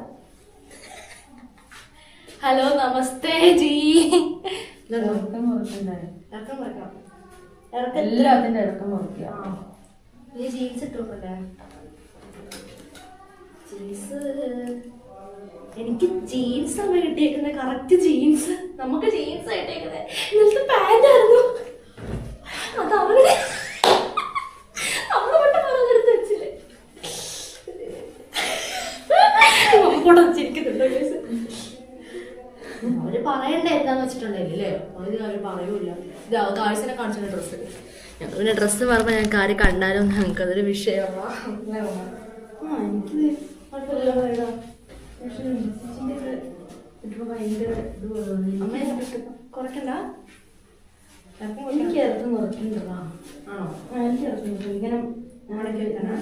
ഹലോ നമസ്തേ ജി. എല്ലാത്തിന്റെ ഇറക്കം മുറിക്കുക. ജീൻസ് ഇട്ടോണ്ടല്ലേ? ജീൻസ് എനിക്ക് ജീൻസ് ആണ് കിട്ടിയേക്കുന്നത്. കറക്റ്റ് ജീൻസ് നമുക്ക് ജീൻസ് കിട്ടിയേക്കുന്നത്. ഇന്നലത്തെ പാൻ്റായിരുന്നു അത്. അവരുടെ എടുത്ത് വെച്ചില്ലേ കൂടെ വെച്ചിരിക്കുന്നുണ്ടോ? അവര് പറയണ്ടേ എന്താന്ന് വെച്ചിട്ടുണ്ടെങ്കിലേ അവര് പറയൂല. ഇത് കാഴ്ചനെ കാണിച്ചിട്ട് ഡ്രസ്സ്. ഞങ്ങൾ പിന്നെ ഡ്രസ്സ് പറയുമ്പോൾ ഞങ്ങൾക്ക് ആര് കണ്ടാലും ഞങ്ങൾക്ക് അതൊരു വിഷയമാണ്. എനിക്ക് കുറയ്ക്കണ്ട. എനിക്ക് ഇറക്കം കുറയ്ക്കണ്ടതാ. ആണോ? എനിക്ക് ഇറക്കം ഇങ്ങനെ നാടൊക്കെ വെച്ചാണ്.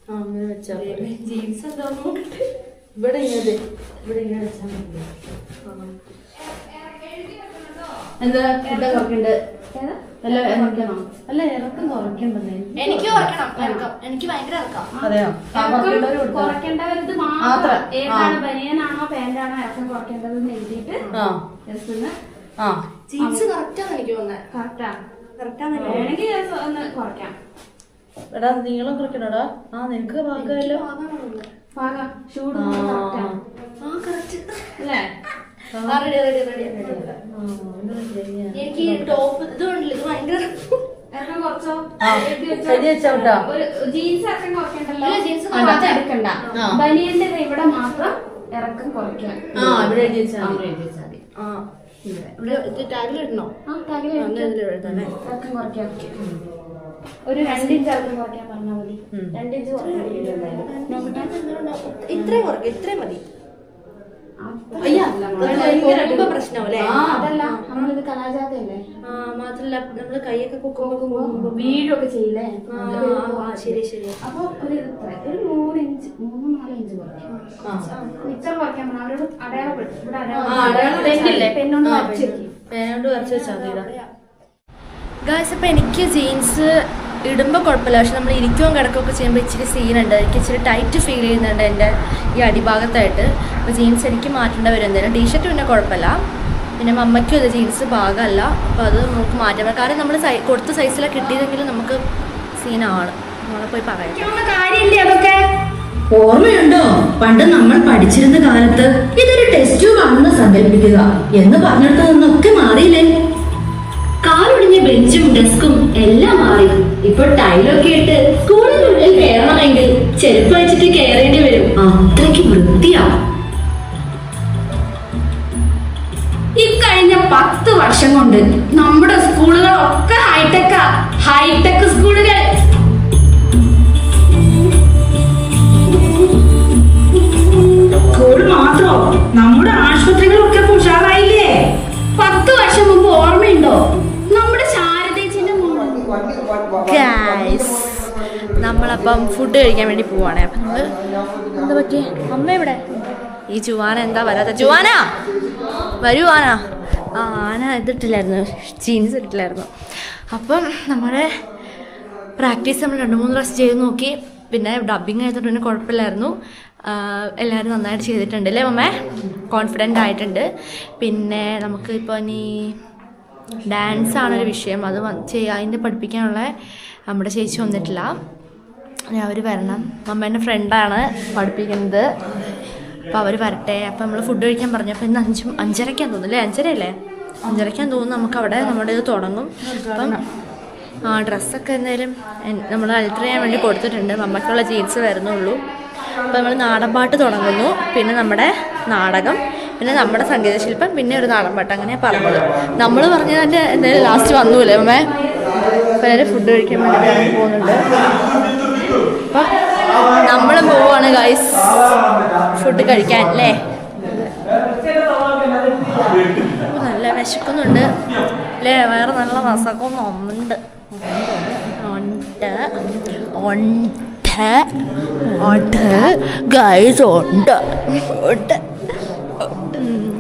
ആ അങ്ങനെ വെച്ചാൽ ജീൻസ് എന്താ നോക്കട്ടെ. ഇവിടെ ഇങ്ങനെ വെച്ചാൽ മതി. എന്താ ഫുഡ് കുറയ്ക്കണ്ട്? അല്ല ഇറക്കണോ? അല്ല ഇറക്കം കുറയ്ക്കണ്ടേ? എനിക്ക് കുറയ്ക്കണം ഇറക്കം. എനിക്ക് ഭയങ്കര ഇറക്കാം. അതെയോ? കുറയ്ക്കേണ്ടവരത് മാത്രം ഏതാണ് ബനിയനാണോ പാന്റാണോ ഇറക്കം കുറയ്ക്കേണ്ടതെന്ന് എഴുതിയിട്ട് ജീൻസ് കറക്റ്റാന്ന് എനിക്ക് തോന്നുന്നത്. കറക്റ്റാണ് വേണമെങ്കിൽ ഒന്ന് കുറയ്ക്കാം. എടാ നീളം കുറയ്ക്കണോടാ? ആ നിനക്ക് ഭാഗമല്ലോ. പാകം ചൂട് അല്ലേ? എനിക്ക് ഈ ടോപ്പ് ഇതുണ്ടല്ലോ, ഇത് ഭയങ്കര ഇറക്കം കുറച്ചോ? ജീൻസ് ഇറക്കം കുറയ്ക്കണ്ടല്ലോ. ജീൻസ് എടുക്കണ്ട. ബനിയന്റെ ഇവിടെ മാത്രം ഇറക്കം കുറയ്ക്കാം. ഇവിടെ എഴുതി വെച്ചാൽ മതി. ഇവിടെ ടാഗിലിടണോ? ഇറക്കം കുറയ്ക്കാം. ഒരു 2 ഇഞ്ച് ഇറക്കം കുറയ്ക്കാൻ പറഞ്ഞാൽ മതി. 2 ഇഞ്ച് ഇത്രയും കുറയ്ക്കും. ഇത്രയും മതി. പ്രശ്നമല്ലേ? അതല്ല നമ്മളിത് കലാജാതയല്ലേ? മാത്രല്ല നമ്മള് കൈയൊക്കെ പൊക്കുമ്പോ വീഴൊക്കെ ചെയ്യില്ലേ? ശരി ശരി. അപ്പൊ ഒരു 3-4 ഇഞ്ച് കുറയ്ക്കാം. ഇത്ര കുറയ്ക്കാൻ പറഞ്ഞാൽ അവരോട് അടയാളപ്പെടും. ഇവിടെ പെണ്ണോണ്ട് വരച്ച് വെച്ചാൽ മതി. ഗായ്സ് അപ്പോൾ എനിക്ക് ജീൻസ് ഇടുമ്പോൾ കുഴപ്പമില്ല. പക്ഷെ നമ്മൾ ഇരിക്കുകയും കിടക്കുകയൊക്കെ ചെയ്യുമ്പോൾ ഇച്ചിരി സീനുണ്ട്. എനിക്ക് ഇച്ചിരി ടൈറ്റ് ഫീൽ ചെയ്യുന്നുണ്ട് എൻ്റെ ഈ അടിഭാഗത്തായിട്ട്. അപ്പോൾ ജീൻസ് എനിക്ക് മാറ്റേണ്ടി വരും എന്തായാലും. ടീഷർട്ട് പിന്നെ കുഴപ്പമില്ല. പിന്നെ മമ്മയ്ക്കും ഇത് ജീൻസ് ഭാഗമല്ല. അപ്പോൾ അത് നമുക്ക് മാറ്റാം. കാരണം നമ്മൾ കൊടുത്ത സൈസിലാണ് കിട്ടിയതെങ്കിലും നമുക്ക് സീനാണ്. നമ്മളെ പോയി പറയാം. അതൊക്കെ ഓർമ്മയുണ്ടോ? പണ്ട് നമ്മൾ പഠിച്ചിരുന്ന കാലത്ത് ഇതൊരു ടെസ്റ്റ് ട്യൂബ് ആണെന്ന് സങ്കല്പിക്കുക എന്ന് പറഞ്ഞിടത്ത് നിന്നൊക്കെ മാറിയില്ലേ? കാലൊടിഞ്ഞ ബെഞ്ചും ഡെസ്കും എല്ലാം മാറി. ഇപ്പൊ ടൈലൊക്കെ ഇട്ട് സ്കൂളിനുള്ളിൽ കയറണമെങ്കിൽ ചെരുപ്പ് വെച്ചിട്ട് കയറേണ്ടി വരും. അത്രയ്ക്ക് വൃത്തിയാ. ഇക്കഴിഞ്ഞ 10 വർഷം കൊണ്ട് നമ്മുടെ സ്കൂളുകളൊക്കെ ഹൈടെക്കാ. ഹൈടെക് സ്കൂളുകൾ. സ്കൂൾ മാത്രോ, നമ്മുടെ ആശുപത്രികളൊക്കെ ഉഷാറായില്ലേ? 10 വർഷം മുമ്പ് ഓർമ്മയുണ്ടോ? നമ്മുടെ ശാരദേച്ചിന്റെ ഗൈസ് നമ്മളപ്പം ഫുഡ് കഴിക്കാൻ വേണ്ടി പോവാണേ. അപ്പം നമ്മൾ എന്താ പറ്റിയേ? അമ്മ ഇവിടെ ഈ ജുവാന എന്താ വരാത്ത? ജുവാന വരുവാനാ? ആ ആന ഇതിട്ടില്ലായിരുന്നു, ജീൻസ് ഇട്ടില്ലായിരുന്നു. അപ്പം നമ്മുടെ പ്രാക്ടീസ് നമ്മൾ 2-3 പ്രാവശ്യം ചെയ്ത് നോക്കി. പിന്നെ ഡബ്ബിങ് ആയതുകൊണ്ട് പിന്നെ കുഴപ്പമില്ലായിരുന്നു. എല്ലാവരും നന്നായിട്ട് ചെയ്തിട്ടുണ്ട് അല്ലേ മമ്മേ? കോൺഫിഡൻ്റ് ആയിട്ടുണ്ട്. പിന്നെ നമുക്ക് ഇപ്പോൾ ഇനി ഡാൻസാണൊരു വിഷയം. അത് അതിൻ്റെ പഠിപ്പിക്കാനുള്ള നമ്മുടെ ചേച്ചി വന്നിട്ടില്ല. അവർ വരണം. മമ്മേൻ്റെ ഫ്രണ്ടാണ് പഠിപ്പിക്കുന്നത്. അപ്പോൾ അവർ വരട്ടെ. അപ്പോൾ നമ്മൾ ഫുഡ് കഴിക്കാൻ പറഞ്ഞു. അപ്പോൾ ഇന്ന് 5:30 തോന്നുന്നു അല്ലേ? 5:30 തോന്നുന്നു. നമുക്കവിടെ നമ്മുടെ ഇത് തുടങ്ങും. അപ്പം ഡ്രസ്സൊക്കെ എന്തായാലും നമ്മൾ അൾട്ടർ ചെയ്യാൻ വേണ്ടി കൊടുത്തിട്ടുണ്ട്. മമ്മയ്ക്കുള്ള ജീൻസ് വരുന്നുള്ളൂ. അപ്പോൾ നമ്മൾ നാടൻ പാട്ട് തുടങ്ങുന്നു, പിന്നെ നമ്മുടെ നാടകം, പിന്നെ നമ്മുടെ സംഗീതശില്പം, പിന്നെ ഒരു നാടൻ പാട്ട്. അങ്ങനെയാണ് പറഞ്ഞത്. നമ്മൾ പറഞ്ഞതിൻ്റെ എന്തായാലും ലാസ്റ്റ് വന്നൂല്ലേ അമ്മേ? അപ്പോൾ എല്ലാവരും ഫുഡ് കഴിക്കാൻ വേണ്ടി ഇറങ്ങി പോകുന്നുണ്ട്. അപ്പം നമ്മളും പോവാണ് ഗൈസ് ഫുഡ് കഴിക്കാൻ അല്ലേ? നല്ല വിശക്കുന്നുണ്ട് അല്ലേ? വേറെ നല്ല മസക്കൊന്നുണ്ട്.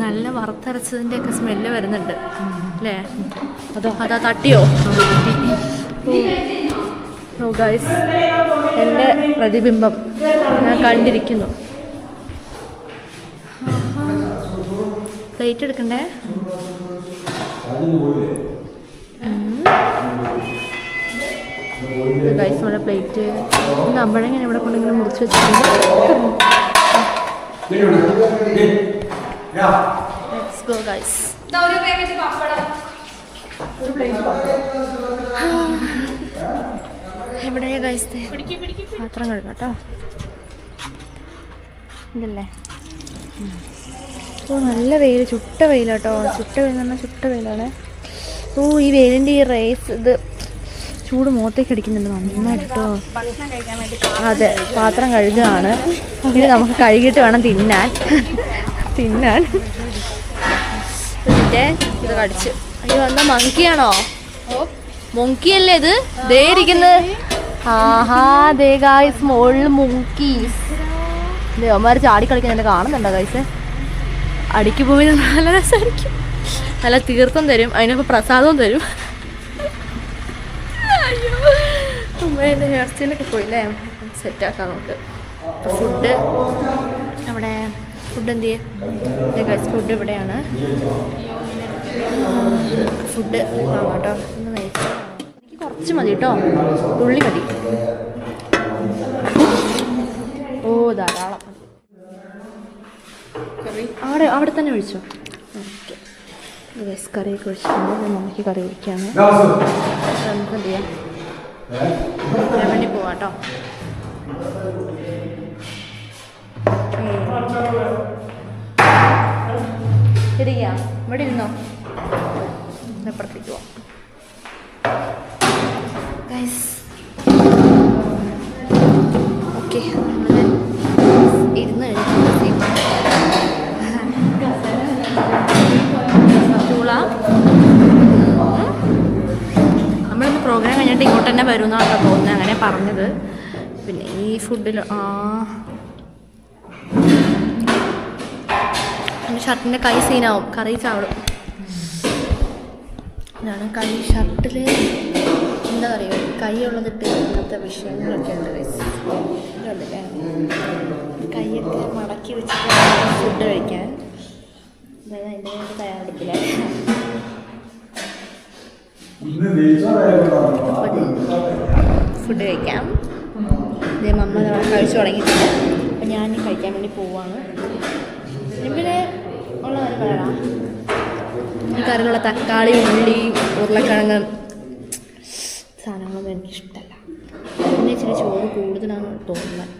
നല്ല വറുത്തരച്ചതിൻ്റെയൊക്കെ സ്മെല്ല് വരുന്നുണ്ട് അല്ലേ? അതാ തട്ടിയോ? ഓ ഗൈസ്, എൻ്റെ പ്രതിബിംബം ഞാൻ കണ്ടിരിക്കുന്നു. പ്ലേറ്റ് എടുക്കണ്ടേ? ഗൈസ് നമ്മുടെ പ്ലേറ്റ് നമ്മളെങ്ങനെ ഇവിടെ കൊണ്ടിങ്ങനെ മുറിച്ച് വെച്ചിട്ടുണ്ട്. Let's go guys. എവിടെയാ ഗൈസ്? പാത്രം കഴുകാം കേട്ടോ. ഇതല്ലേ? ഓ നല്ല വെയിൽ, ചുട്ട വെയിലാട്ടോ. ചുട്ട വെയിൽ എന്ന് പറഞ്ഞാൽ ചുട്ട വെയിലാണ്. ഓ ഈ വെയിലിൻ്റെ ഈ റേസ് ഇത് ചൂട് മുഖത്തേക്ക് അടിക്കുന്നുണ്ട് നന്നായിട്ട് കേട്ടോ. അതെ, പാത്രം കഴുകുകയാണ്. ഇത് നമുക്ക് കഴുകിയിട്ട് വേണം തിന്നാൻ. പിന്നെ ഇത് കടിച്ച്. അയ്യോ എന്താ മങ്കിയാണോ? മൊങ്കിയല്ലേ ഇത്? ദേ ഇരിക്കുന്നത്. ആഹാ ദേ ഗായ്സ്, മോളിൽ മോങ്കീസ്. ദേവന്മാർ ചാടി കളിക്കുന്നതിൻ്റെ കാണുന്നുണ്ടോ ഗൈസ്? അടിക്ക് പോയി നല്ല രസമായിരിക്കും. നല്ല തീർത്ഥം തരും, അതിനൊപ്പം പ്രസാദവും തരും. അമ്മേൻ്റെ ഹെയർ സ്റ്റൈലൊക്കെ പോയില്ലേ? സെറ്റാക്കാം നമുക്ക്. അപ്പോൾ ഫുഡ് അവിടെ ഫുഡ് എന്ത് ചെയ്യും? ഫുഡ് ഇവിടെയാണ്. ഫുഡ് കേട്ടോ. ഒന്ന് കഴിച്ചു. എനിക്ക് കുറച്ച് മതി കേട്ടോ, ഉള്ളി മതി. ഓ ധാരാളം അവിടെ തന്നെ ഒഴിച്ചോ. ഓക്കെ ഗൈസ്, കറിയൊക്കെ ഒഴിച്ചിട്ടുണ്ട്. മമ്മിക്ക് കറി ഒഴിക്കുകയാണ്. നമുക്ക് എന്ത് ചെയ്യാം? ഞാൻ വേണ്ടി പോവാം കേട്ടോ. ശരിയാ, ഇവിടെ ഇരുന്നോ? അപ്പുറത്തേക്ക് പോവാം ഗൈസ്. ഓക്കെ, ഇരുന്ന് നമ്മളിന്ന് പ്രോഗ്രാം കഴിഞ്ഞിട്ട് ഇങ്ങോട്ട് തന്നെ വരുമെന്നാണ് തോന്നുന്നത്. അങ്ങനെ പറഞ്ഞത്. പിന്നെ ഈ ഫുഡിൽ എൻ്റെ ഷർട്ടിൻ്റെ കൈ സീനാവും, കറി ചാടും. ഇതാണ് കൈ. ഷർട്ടിൽ എന്താ പറയുക, കൈ ഉള്ളതിട്ട് ഇങ്ങനത്തെ വിഷയങ്ങളൊക്കെ ഉണ്ട് ഗൈസ്. ഇതുണ്ടല്ലേ, കൈയൊക്കെ മടക്കി വെച്ചിട്ട് ഫുഡ് കഴിക്കാൻ. അതായത് അതിൻ്റെ തയ്യാറെടുപ്പിലാണ്. ഫുഡ് കഴിക്കാം. ഇതേ മമ്മ കഴിച്ചു തുടങ്ങിയിട്ടുണ്ട്. അപ്പം ഞാൻ കഴിക്കാൻ വേണ്ടി പോവാണ്. പിന്നെ ഉള്ള കാര്യം പറയാം. ഈ കറിയിലുള്ള തക്കാളി, ഉള്ളി, ഉരുളക്കിഴങ്ങ് സാധനങ്ങളൊന്നും എനിക്കിഷ്ടമല്ല. പിന്നെ ഇച്ചിരി ചോറ് കൂടുതലാണ് തോന്നുന്നത്.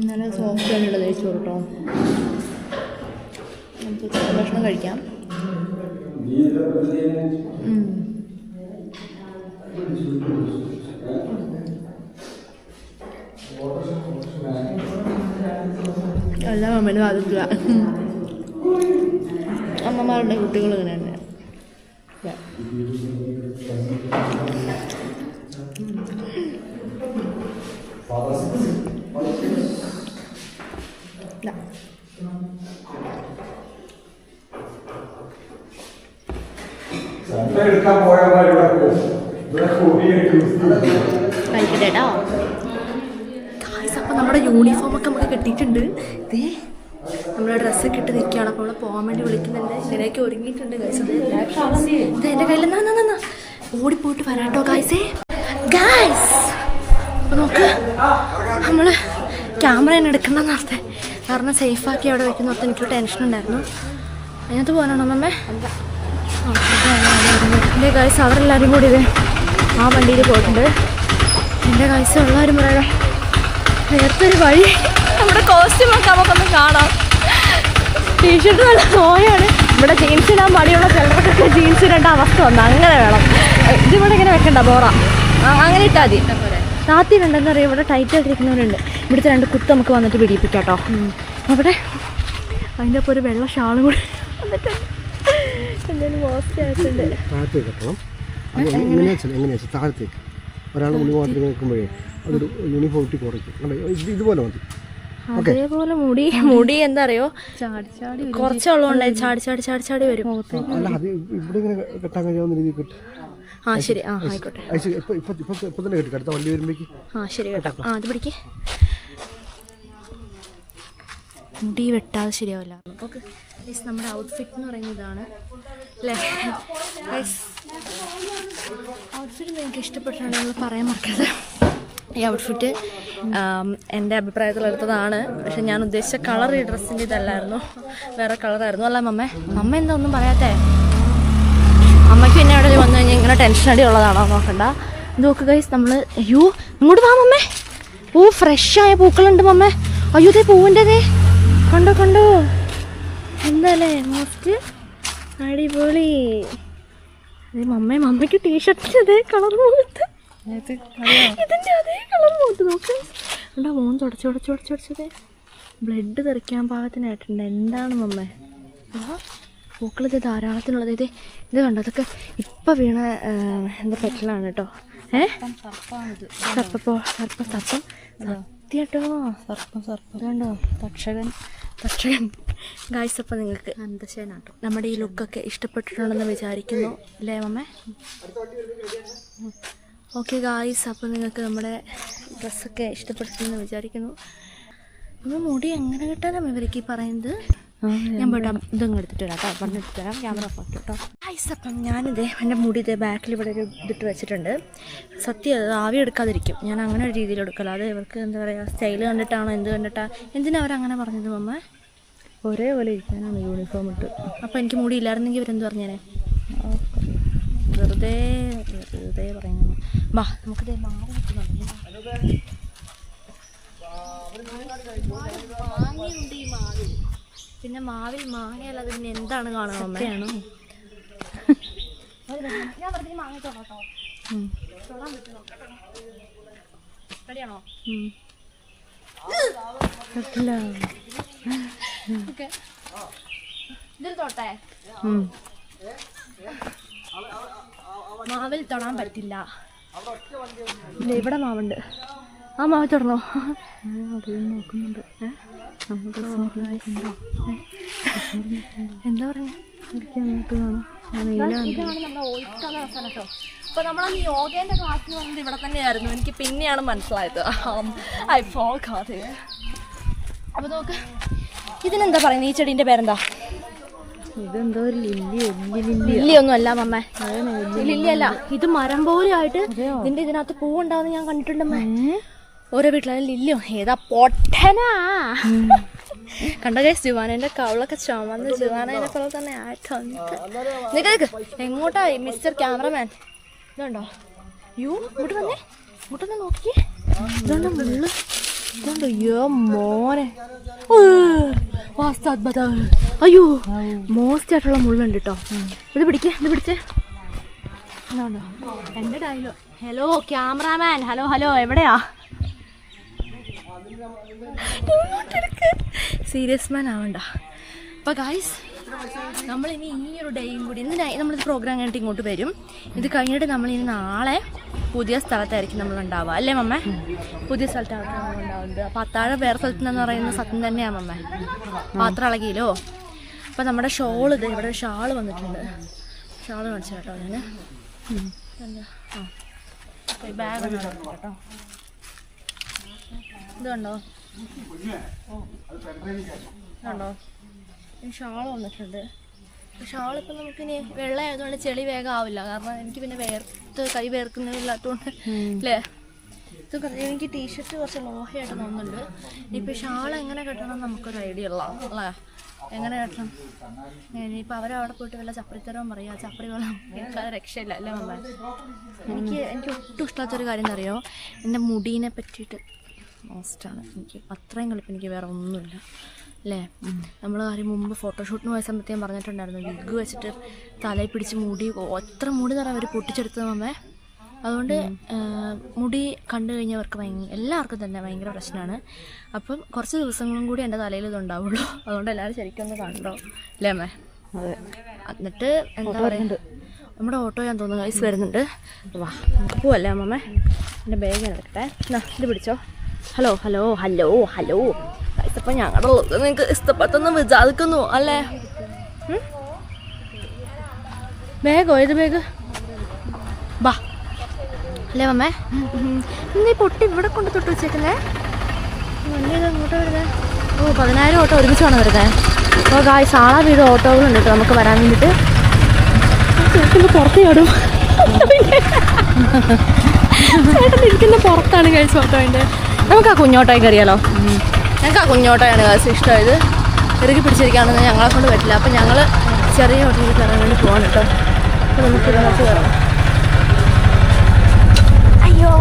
നല്ല സോഫ്റ്റ് ആയിട്ടുള്ളത് ചോറ് കേട്ടോ. നമുക്ക് ചോറ് ഭക്ഷണം കഴിക്കാം. എല്ലാ അമ്മേനും അതില്ല. അമ്മമാരുടെ കുട്ടികൾ ഇങ്ങനെ തന്നെ. കഴിക്കട്ടേട്ടോ. അപ്പം നമ്മുടെ യൂണിഫോമൊക്കെ നമുക്ക് കിട്ടിയിട്ടുണ്ട്. ഇതേ നമ്മുടെ ഡ്രസ്സൊക്കെ ഇട്ട് നിൽക്കുകയാണ്. അപ്പോൾ നമ്മൾ പോകാൻ വേണ്ടി വിളിക്കുന്നുണ്ട്. ഇങ്ങനെയൊക്കെ ഒരുങ്ങിയിട്ടുണ്ട് ഗൈസ്. ഇത് എൻ്റെ കയ്യിൽ നിന്നാ ഓടിപ്പോയിട്ട് വരാട്ടോ ഗൈസേ. ഗൈസ് അപ്പോൾ നോക്ക്, നമ്മൾ ക്യാമറ തന്നെ എടുക്കണം എന്നർത്ഥം. കാരണം സേഫാക്കി അവിടെ വെക്കുന്ന ഓർത്ത് എനിക്കൊരു ടെൻഷൻ ഉണ്ടായിരുന്നു. അതിനകത്ത് പോകാനാണോ നമ്മേ? എൻ്റെ ഗൈസ് അവരെല്ലാവരും കൂടി ഇത് ആ വണ്ടിയിൽ പോയിട്ടുണ്ട്. എൻ്റെ ഗൈസ് ഉള്ളവരും പറയാം നേരത്തെ ഒരു വഴി നമ്മുടെ കോസ്റ്റ്യൂമൊക്കെ നമുക്കൊന്ന് കാണാം. ടീഷർട്ട് നല്ല നോയാണ്. ഇവിടെ ജീൻസ് ഇടാൻ മടിയുള്ള ചിലർക്കൊക്കെ ജീൻസ് ഇടേണ്ട അവസ്ഥ വന്നു. അങ്ങനെ വേണം. ഇതിവിടെ ഇങ്ങനെ വെക്കണ്ട, ബോറ അങ്ങനെ ഇട്ടാൽ മതി. രാത്രി കണ്ടെന്ന് അറിയാം ഇവിടെ ടൈറ്റ് ആയിട്ടിരിക്കുന്നവരുണ്ട്. ഇവിടുത്തെ 2 കുത്ത് നമുക്ക് വന്നിട്ട് പിടിപ്പിക്കാം കേട്ടോ. അവിടെ അതിൻ്റെ ഒപ്പം ഒരു വെള്ള ഷാളും കൂടി വന്നിട്ടുണ്ട്. എന്തെങ്കിലും മോസ്റ്റ് ആയിട്ടുണ്ട്. താഴത്തേക്ക് ഒരാൾ മുടി മാത്രം നിൽക്കുമ്പോഴേ അതൊരു യൂണിഫോമിറ്റി കുറയ്ക്കും. ഇതുപോലെ മതി. അതേപോലെ മുടി എന്താ അറിയോ, കുറച്ചുള്ളതുകൊണ്ട് ചാടി വരും. അല്ല അത് ഇവിടെ ഇങ്ങനെ കെട്ടാൻ കഴിയാവുന്ന രീതിയിൽ കിട്ടും. ആ ശരി, ആ ആയിക്കോട്ടെ. ഇപ്പൊ തന്നെ കിട്ടും. അടുത്ത വണ്ടി വരുമ്പോഴേക്ക് ആ ശരി കേട്ടോ. ആ അത് പിടിക്കേ, മുടി വെട്ടാതെ ശരിയാവില്ല. ഓക്കെ ഗൈസ്, നമ്മുടെ ഔട്ട്ഫിറ്റ് എന്ന് പറയുന്നത് ഇതാണ് അല്ലേ ഗൈസ്. ഔട്ട്ഫിറ്റ് നിങ്ങൾക്ക് ഇഷ്ടപ്പെട്ടിട്ടുണ്ടെങ്കിൽ പറയാൻ മറക്കരുത്. ഈ ഔട്ട്ഫിറ്റ് എൻ്റെ അഭിപ്രായത്തിലെടുത്തതാണ്. പക്ഷെ ഞാൻ ഉദ്ദേശിച്ച കളർ ഈ ഡ്രസ്സിൻ്റെ ഇതല്ലായിരുന്നു, വേറെ കളറായിരുന്നു. അല്ല മമ്മ എന്താ ഒന്നും പറയാത്തേ? അമ്മയ്ക്ക് പിന്നെ അവിടെ വന്നു കഴിഞ്ഞാൽ ഇങ്ങനെ ടെൻഷൻ അടി ഉള്ളതാണോ നോക്കണ്ട. ഇത് നോക്ക് ഗൈസ്, നമ്മൾ അയ്യോ ഇങ്ങോട്ട് വാ മമ്മേ. പൂ ഫ്രഷായ പൂക്കളുണ്ട് മമ്മേ. അയ്യോ ഇതേ പൂവിൻ്റെതേ കണ്ടോ എന്താല്ലേ മോസ്റ്റ് അടിപൊളി. അതേ മമ്മയ്ക്ക് ടീഷർട്ടിൻ്റെ അതേ കളർ പോലത്തെ ഇതിൻ്റെ അതേ കളർ പോലത്തെ നോക്ക്. എന്താ മോൻ തുടച്ചതേ ബ്ലഡ് തെറിക്കാൻ പാകത്തിനായിട്ടുണ്ട്. എന്താണ് മമ്മേ? പൂക്കളിത് ധാരാളത്തിനുള്ളത്. ഇത് കണ്ടോ, അതൊക്കെ ഇപ്പം വീണ എന്താ പെറ്റലാണ് കേട്ടോ. സർപ്പം സത്യാട്ടോ, സർപ്പം കണ്ടോ, തക്ഷകൻ ഗായ്സ്. അപ്പം നിങ്ങൾക്ക് അന്തശേനാട്ടോ നമ്മുടെ ഈ ലുക്കൊക്കെ ഇഷ്ടപ്പെട്ടിട്ടുണ്ടെന്ന് വിചാരിക്കുന്നു അല്ലേ മമ്മേ? ഓക്കെ ഗായ്സ്, അപ്പോൾ നിങ്ങൾക്ക് നമ്മുടെ ഡ്രസ്സൊക്കെ ഇഷ്ടപ്പെട്ടിട്ടുണ്ടെന്ന് വിചാരിക്കുന്നു. നമ്മൾ മുടി എങ്ങനെ കിട്ടാനാണ് ഇവർക്ക് ഈ പറയുന്നത്? ഞാൻ പോയിട്ട് ഇതങ്ങ് എടുത്തിട്ട് വരാം കേട്ടോ, പറഞ്ഞെടുത്ത് തരാം. ക്യാമറ ഫോട്ടോ കേട്ടോ ഗായ്സ്. അപ്പം ഞാനിതേ എൻ്റെ മുടി ഇതേ ബാക്കിൽ ഇവിടെ ഒരു ഇതിട്ട് വെച്ചിട്ടുണ്ട്. സത്യം അത് ആവി എടുക്കാതിരിക്കും. ഞാൻ അങ്ങനെ ഒരു രീതിയിൽ എടുക്കല്ലോ. അത് ഇവർക്ക് എന്താ പറയുക, സ്റ്റൈൽ കണ്ടിട്ടാണോ എന്തിനാ അവരങ്ങനെ പറഞ്ഞത് മമ്മ? ഒരേപോലെ ഇരിക്കാനാണ് യൂണിഫോം ഇട്ട്. അപ്പോൾ എനിക്ക് മുടി ഇല്ലായിരുന്നെങ്കിൽ ഇവരെന്ത് പറഞ്ഞേനെ? വെറുതെ പറയുന്നു. വാ നമുക്കിതേ മാറി നിൽക്കുന്നുണ്ട്. മാങ്ങയുണ്ട് ഈ മാവിൽ. പിന്നെ മാവിൽ മാങ്ങയല്ലാതെ പിന്നെ എന്താണ് കാണുന്നത്? അമ്മയാണോ? ഞാൻ വെറുതെ മാങ്ങ തൊടാട്ടോ. തൊടാൻ പറ്റുമോ? റെഡിയാണോ? പറ്റില്ല. ഓക്കെ, ഇതിൽ തൊട്ടെ. മാവിൽ തൊടാൻ പറ്റില്ല. ഇല്ല, ഇവിടെ മാവുണ്ട്. ആ മാവ് തുറന്നോ? നോക്കുന്നുണ്ട്. എന്താ പറഞ്ഞ? ഇതാണ് നമ്മുടെ ഓയിസ്റ്റാണ് അവസാനം കേട്ടോ. അപ്പോൾ നമ്മളന്ന് യോഗേൻ്റെ ക്ലാസ്സിൽ വന്നത് ഇവിടെ തന്നെയായിരുന്നു. എനിക്ക് പിന്നെയാണ് മനസ്സിലായത്. I forgot. അപ്പോൾ നോക്ക്, ഇതിനെന്താ പറയുന്നത്? ഈ ചെടീൻ്റെ പേരെന്താ? ഇതെന്തോ ഒരു ലില്ലിയൊന്നും അല്ല മമ്മ, ലില്ലിയല്ല. ഇത് മരം പോലെ ആയിട്ട് ഇതിനകത്ത് പൂവുണ്ടാവുന്ന ഞാൻ കണ്ടിട്ടുണ്ടമ്മേ. ഓരോ വീട്ടിലും ലില്ലിയോ ഏതാ പൊട്ടനാ കണ്ടോ ഗൈസ്. ജുവാനേൻ്റെ കവളൊക്കെ ചുമന്ന് ജുവാനേനെ പോലെ തന്നെ ആയിട്ടുണ്ട്. നിൽക്ക് എങ്ങോട്ടാ മിസ്റ്റർ ക്യാമറമാൻ? ഇതുണ്ടോ? യോ ഇങ്ങോട്ടൊന്ന് നോക്കിയേ. ഇതുണ്ടോ മുള്ള്? ഇതുണ്ടോ? യോ മോനെ, അയ്യോ മോസ്റ്റ് ആയിട്ടുള്ള മുള്ളുണ്ട് കേട്ടോ. ഇത് പിടിച്ചേ. ഇതുണ്ടോ എൻ്റെ ഡയലോഗ്? ഹലോ ക്യാമറാമാൻ, ഹലോ എവിടെയാ? സീരിയസ് മാൻ ആവണ്ട. അപ്പോൾ ഗായ്സ് നമ്മളിനി ഈ ഒരു ഡേയും കൂടി ഇന്ന് നമ്മളിത് പ്രോഗ്രാം കഴിഞ്ഞിട്ട് ഇങ്ങോട്ട് വരും. ഇത് കഴിഞ്ഞിട്ട് നമ്മളിനി നാളെ പുതിയ സ്ഥലത്തായിരിക്കും നമ്മൾ ഉണ്ടാവുക അല്ലേ മമ്മ? പുതിയ സ്ഥലത്തായിരിക്കും നമ്മൾ ഉണ്ടാവുന്നത്. അപ്പോൾ അത്താഴം വേറെ സ്ഥലത്തുനിന്ന് പറയുന്നത് സത്യം തന്നെയാണ് മമ്മ. പാത്രം ഇളകിയല്ലോ. അപ്പോൾ നമ്മുടെ ഷോൾ ഇത് ഇവിടെ ഷാള് വന്നിട്ടുണ്ട്. ഷാള് കാണിച്ചു കേട്ടോ ഞാൻ. ബാഗ് കേട്ടോ. ഇത് കണ്ടോ കണ്ടോ ഷാള് വന്നിട്ടുണ്ട്. ഷാളിപ്പോൾ നമുക്കിനി വെള്ളമായതുകൊണ്ട് ചെളി വേഗം ആവില്ല. കാരണം എനിക്ക് പിന്നെ കൈ വേർക്കുന്നില്ലാത്തതുകൊണ്ട് അല്ലേ. ഇത് എനിക്ക് ടീഷർട്ട് കുറച്ച് ലോഹയായിട്ട് തോന്നുന്നുണ്ട്. ഇനിയിപ്പോൾ ഷാൾ എങ്ങനെ കെട്ടണം നമുക്കൊരു ഐഡിയ ഉള്ള അല്ലേ? എങ്ങനെ കെട്ടണം? ഇനിയിപ്പോൾ അവരവിടെ പോയിട്ട് വല്ല ചപ്പറിത്തരവും പറയുക. ചപ്പറി വെള്ളം കേൾക്കാതെ രക്ഷയില്ല അല്ലേ മമ്മ? എനിക്ക് ഒട്ടും ഇഷ്ടമുള്ളൊരു കാര്യം എന്താ അറിയോ? എൻ്റെ മുടീനെ പറ്റിയിട്ട് മോസ്റ്റാണ്. എനിക്ക് അത്രയും കളിപ്പ് എനിക്ക് വേറെ ഒന്നുമില്ല അല്ലേ. നമ്മൾ കാര്യം മുമ്പ് ഫോട്ടോഷൂട്ടിന് പോയ സമയത്ത് ഞാൻ പറഞ്ഞിട്ടുണ്ടായിരുന്നു, വിഗ് വെച്ചിട്ട് തലയിൽ പിടിച്ച് മുടി എത്ര മുടി നിറ അവർ പൊട്ടിച്ചെടുത്തത് മമ്മേ. അതുകൊണ്ട് മുടി കണ്ടു കഴിഞ്ഞവർക്ക് എല്ലാവർക്കും തന്നെ ഭയങ്കര പ്രശ്നമാണ്. അപ്പം കുറച്ച് ദിവസങ്ങളും കൂടി എൻ്റെ തലയിൽ ഇതുണ്ടാവുള്ളൂ. അതുകൊണ്ട് എല്ലാവരും ശരിക്കും ഒന്ന് കണ്ടോ അല്ലേ അമ്മേ? അതെ. എന്നിട്ട് എന്താ പറയുന്നത്, നമ്മുടെ ഓട്ടോ ഞാൻ തോന്നുന്നു ഗൈസ് വരുന്നുണ്ട്. വാ നമുക്ക് പോവല്ലേ അമ്മമ്മേ? എൻ്റെ ബാഗ് എടുക്കട്ടെ. ഇത് പിടിച്ചോ. Hello hello hello hello guys. അപ്പം ഞങ്ങളുടെ ലോകം നിങ്ങൾക്ക് ഇഷ്ടപ്പെട്ടൊന്നും വിചാരിക്കുന്നു അല്ലേ? ബാഗോ? ഏത് ബാഗ്? ബാ അല്ലേ മമ്മേ? ഇന്നീ പൊട്ടി ഇവിടെ കൊണ്ട് തൊട്ട് വെച്ചേക്കുന്നേ. വണ്ടി ഇത് അങ്ങോട്ട് വരുന്നത്. 10,000 ഓട്ടോ ഒരുമിച്ചാണ് വരുന്നത്. അപ്പോൾ ഗായ്സ് വീട് ഓട്ടോകളുണ്ട് കേട്ടോ നമുക്ക് വരാൻ വേണ്ടിയിട്ട്. ചേട്ടൻ്റെ പുറത്ത് ചാടും. ചേട്ടൻ ഇരിക്കുന്ന പുറത്താണ് ഗായ്സ് ഓട്ടോൻ്റെ. നമുക്ക് ആ കുഞ്ഞോട്ടോയിൽ കയറിയാലോ? ഞങ്ങൾക്ക് ആ കുഞ്ഞോട്ടോയാണ് ഗായ്സ് ഇഷ്ടമായത്. ഇറുകി പിടിച്ചിരിക്കുകയാണെന്ന് ഞങ്ങളെ കൊണ്ട് പറ്റില്ല. അപ്പം ഞങ്ങൾ ചെറിയ ഓട്ടോയിൽ കയറാൻ വേണ്ടി പോകാൻ കേട്ടോ. അപ്പോൾ നമുക്ക് ഇതിനകത്ത് കയറാം. അയ്യോ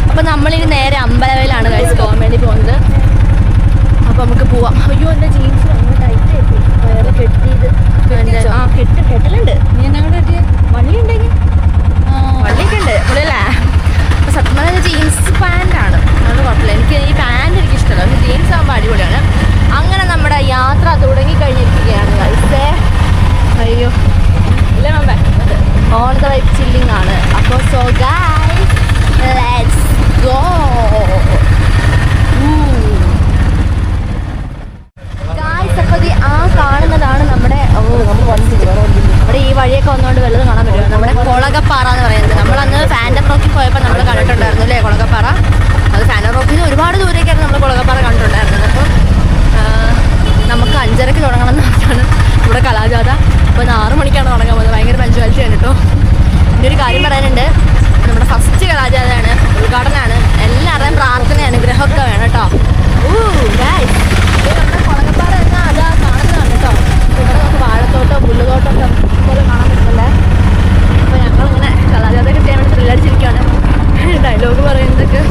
അപ്പൊ നമ്മളിനി നേരെ അമ്പലവയലാണ് ഗൈസ് പോകാൻ വേണ്ടി പോകുന്നത്. അപ്പൊ നമുക്ക് പോവാം. അയ്യോ എൻ്റെ ജീൻസ് അങ്ങനെ ടൈറ്റ് ആയിപ്പോയി. വയറ് കെട്ടിയത് കെട്ടലുണ്ട്. വള്ളി ഉണ്ടെങ്കിൽ വള്ളിയൊക്കെ ഉണ്ട് പുള്ളിയല്ലേ. അപ്പൊ സത്യം പറഞ്ഞാൽ ജീൻസ് പാൻറ്റാണ്. അത് കുഴപ്പമില്ല. എനിക്ക് ഈ പാൻറ്റ് എനിക്ക് ഇഷ്ടമല്ല. പക്ഷെ ജീൻസ് ആകുമ്പോൾ അടിപൊളിയാണ്. അങ്ങനെ നമ്മുടെ യാത്ര തുടങ്ങിക്കഴിഞ്ഞിരിക്കുകയാണ് ഗൈസേ. അയ്യോ ഇല്ല മമ്മ, ഓൺ ദ വൈ ചില്ലിങ് ആണ്. അപ്പോൾ so guys let's go. Guys അപ്പോൾ ആ കാണുന്നതാണ് നമ്മുടെ അവിടെ ഈ വഴിയൊക്കെ വന്നുകൊണ്ട് വല്ലതും കാണാൻ പറ്റുമോ? നമ്മുടെ കൊളകപ്പാറ എന്ന് പറയുന്നത്. നമ്മളന്ന് ഫാൻറ്റം റോക്കിൽ പോയപ്പോൾ നമ്മൾ കണ്ടിട്ടുണ്ടായിരുന്നു അല്ലേ കൊളകപ്പാറ. അത് ഫാൻറ്റം റോക്കിൽ നിന്ന് ഒരുപാട് ദൂരേക്കായിരുന്നു നമ്മൾ കൊളകപ്പാറ കണ്ടിട്ടുണ്ടായിരുന്നത്. അപ്പം നമുക്ക് 5:30 തുടങ്ങണം എന്നാണ് ഇവിടെ കലാജാഥ. അപ്പോൾ 6 മണിക്കാണ് തുടങ്ങാൻ പോകുന്നത്. ഭയങ്കര പഞ്ച്വാലിറ്റിയാണ് കേട്ടോ. എൻ്റെ ഒരു കാര്യം പറയാനുണ്ട്, നമ്മുടെ ഫസ്റ്റ് കലാജാഥയാണ്, ഉദ്ഘാടനമാണ്. എല്ലാവരുടെയും പ്രാർത്ഥനയാണ്, ഗ്രഹമൊക്കെ വേണം കേട്ടോ. നമ്മുടെ കൊളകപ്പാറ എന്നാൽ അതാ കാണുന്നതാണ് കേട്ടോ. ഇവിടെ നമുക്ക് വാഴത്തോട്ടം പുല്ലുതോട്ടം ഒക്കെ പോലെ കാണാൻ പറ്റുന്നില്ലേ. അപ്പോൾ ഞങ്ങളിങ്ങനെ കലാജാഥ കിട്ടിയാൽ വേണ്ടി ത്രില്ലടിച്ചിരിക്കുകയാണ്. ഡയലോഗ് പറയുന്നതൊക്കെ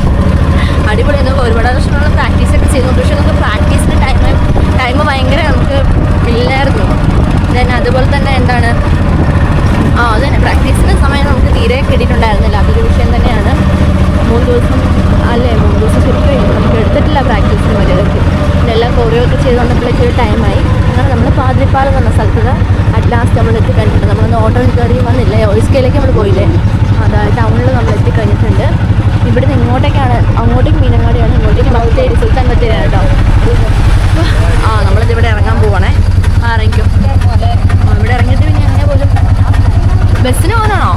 അടിപൊളിയാണ്. ഒരുപാട് വർഷമുള്ള പ്രാക്ടീസൊക്കെ ചെയ്യുന്നുണ്ട്. പക്ഷേ നമുക്ക് പ്രാക്ടീസിൻ്റെ ടൈം ഭയങ്കര നമുക്ക് ഇല്ലായിരുന്നു. ദെൻ അതുപോലെ തന്നെ എന്താണ് അത് തന്നെ പ്രാക്ടീസിൻ്റെ സമയം നമുക്ക് തീരെ കിട്ടിയിട്ടുണ്ടായിരുന്നില്ല. അതൊരു വിഷയം തന്നെയാണ്. 3 ദിവസം ശരിക്കും നമുക്ക് എടുത്തിട്ടില്ല പ്രാക്ടീസിന് മര്യാദയ്ക്ക്. ഇതെല്ലാം കൊറിയോക്കെ ചെയ്തുകൊണ്ടപ്പോഴേക്ക് ഒരു ടൈമായി. അങ്ങനെ നമ്മൾ പാതിരിപ്പാല എന്ന സ്ഥലത്ത് അറ്റ് ലാസ്റ്റ് നമ്മൾ എത്തിക്കഴിഞ്ഞിട്ടുണ്ട്. നമ്മളൊന്ന് ഓട്ടോയിൽ കയറി വന്നില്ലേ, ഓയിസ്കയിലേക്ക് നമ്മൾ പോയില്ലേ, അതായത് ടൗണിൽ നമ്മൾ എത്തിക്കഴിഞ്ഞിട്ടുണ്ട്. ഇവിടുന്ന് ഇങ്ങോട്ടേക്കാണ്, അങ്ങോട്ടേക്ക് മീനങ്ങാടിയാണ്, ഇങ്ങോട്ടേക്ക് ബത്തേരി സുൽത്താൻ ബത്തേരിയാണ് കേട്ടോ. നമ്മളിതിവിടെ ഇറങ്ങാൻ പോവാണേ. ഇറങ്ങിക്കും. ഇവിടെ ഇറങ്ങിയിട്ട് പിന്നെ എങ്ങനെ പോലും ബസ്സിന് പോകാനാണോ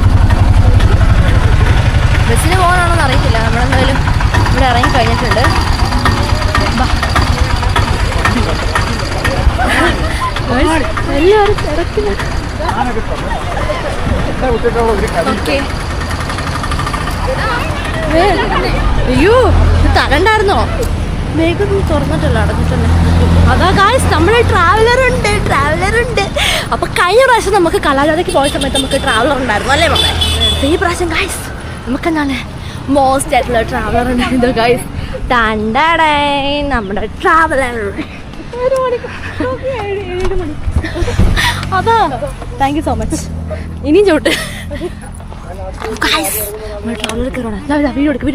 എന്ന് അറിയത്തില്ല. നമ്മളെന്തായാലും ഇവിടെ ഇറങ്ങി കഴിഞ്ഞിട്ടുണ്ട്. എല്ലാവരും തിരക്കില്ല. ഓക്കെ. അയ്യോ ഇത് തരണ്ടായിരുന്നോ? വേഗം തുറന്നിട്ടല്ലോ, അടഞ്ഞിട്ടുണ്ട്. അതാ ഗായ്സ് നമ്മുടെ ട്രാവലറുണ്ട്. അപ്പൊ കഴിഞ്ഞ പ്രാവശ്യം നമുക്ക് കലാജാഥയ്ക്ക് പോയ സമയത്ത് നമുക്ക് ട്രാവലർ ഉണ്ടായിരുന്നു അല്ലേ മമ്മേ? ഈ പ്രാവശ്യം ഗായ്സ് നമുക്ക് എന്താണ് മോസ്റ്റ് ആയിട്ടുള്ള ട്രാവലർ ഉണ്ടായിരുന്നു ഗായ്സ്. നമ്മുടെ ട്രാവലർ 7 മണി. അതാ താങ്ക് യു സോ മച്ച്. ഇനിയും ചോട്ട് ട്രാവലർ കയറണം. വീഡിയോ എടുക്കുക.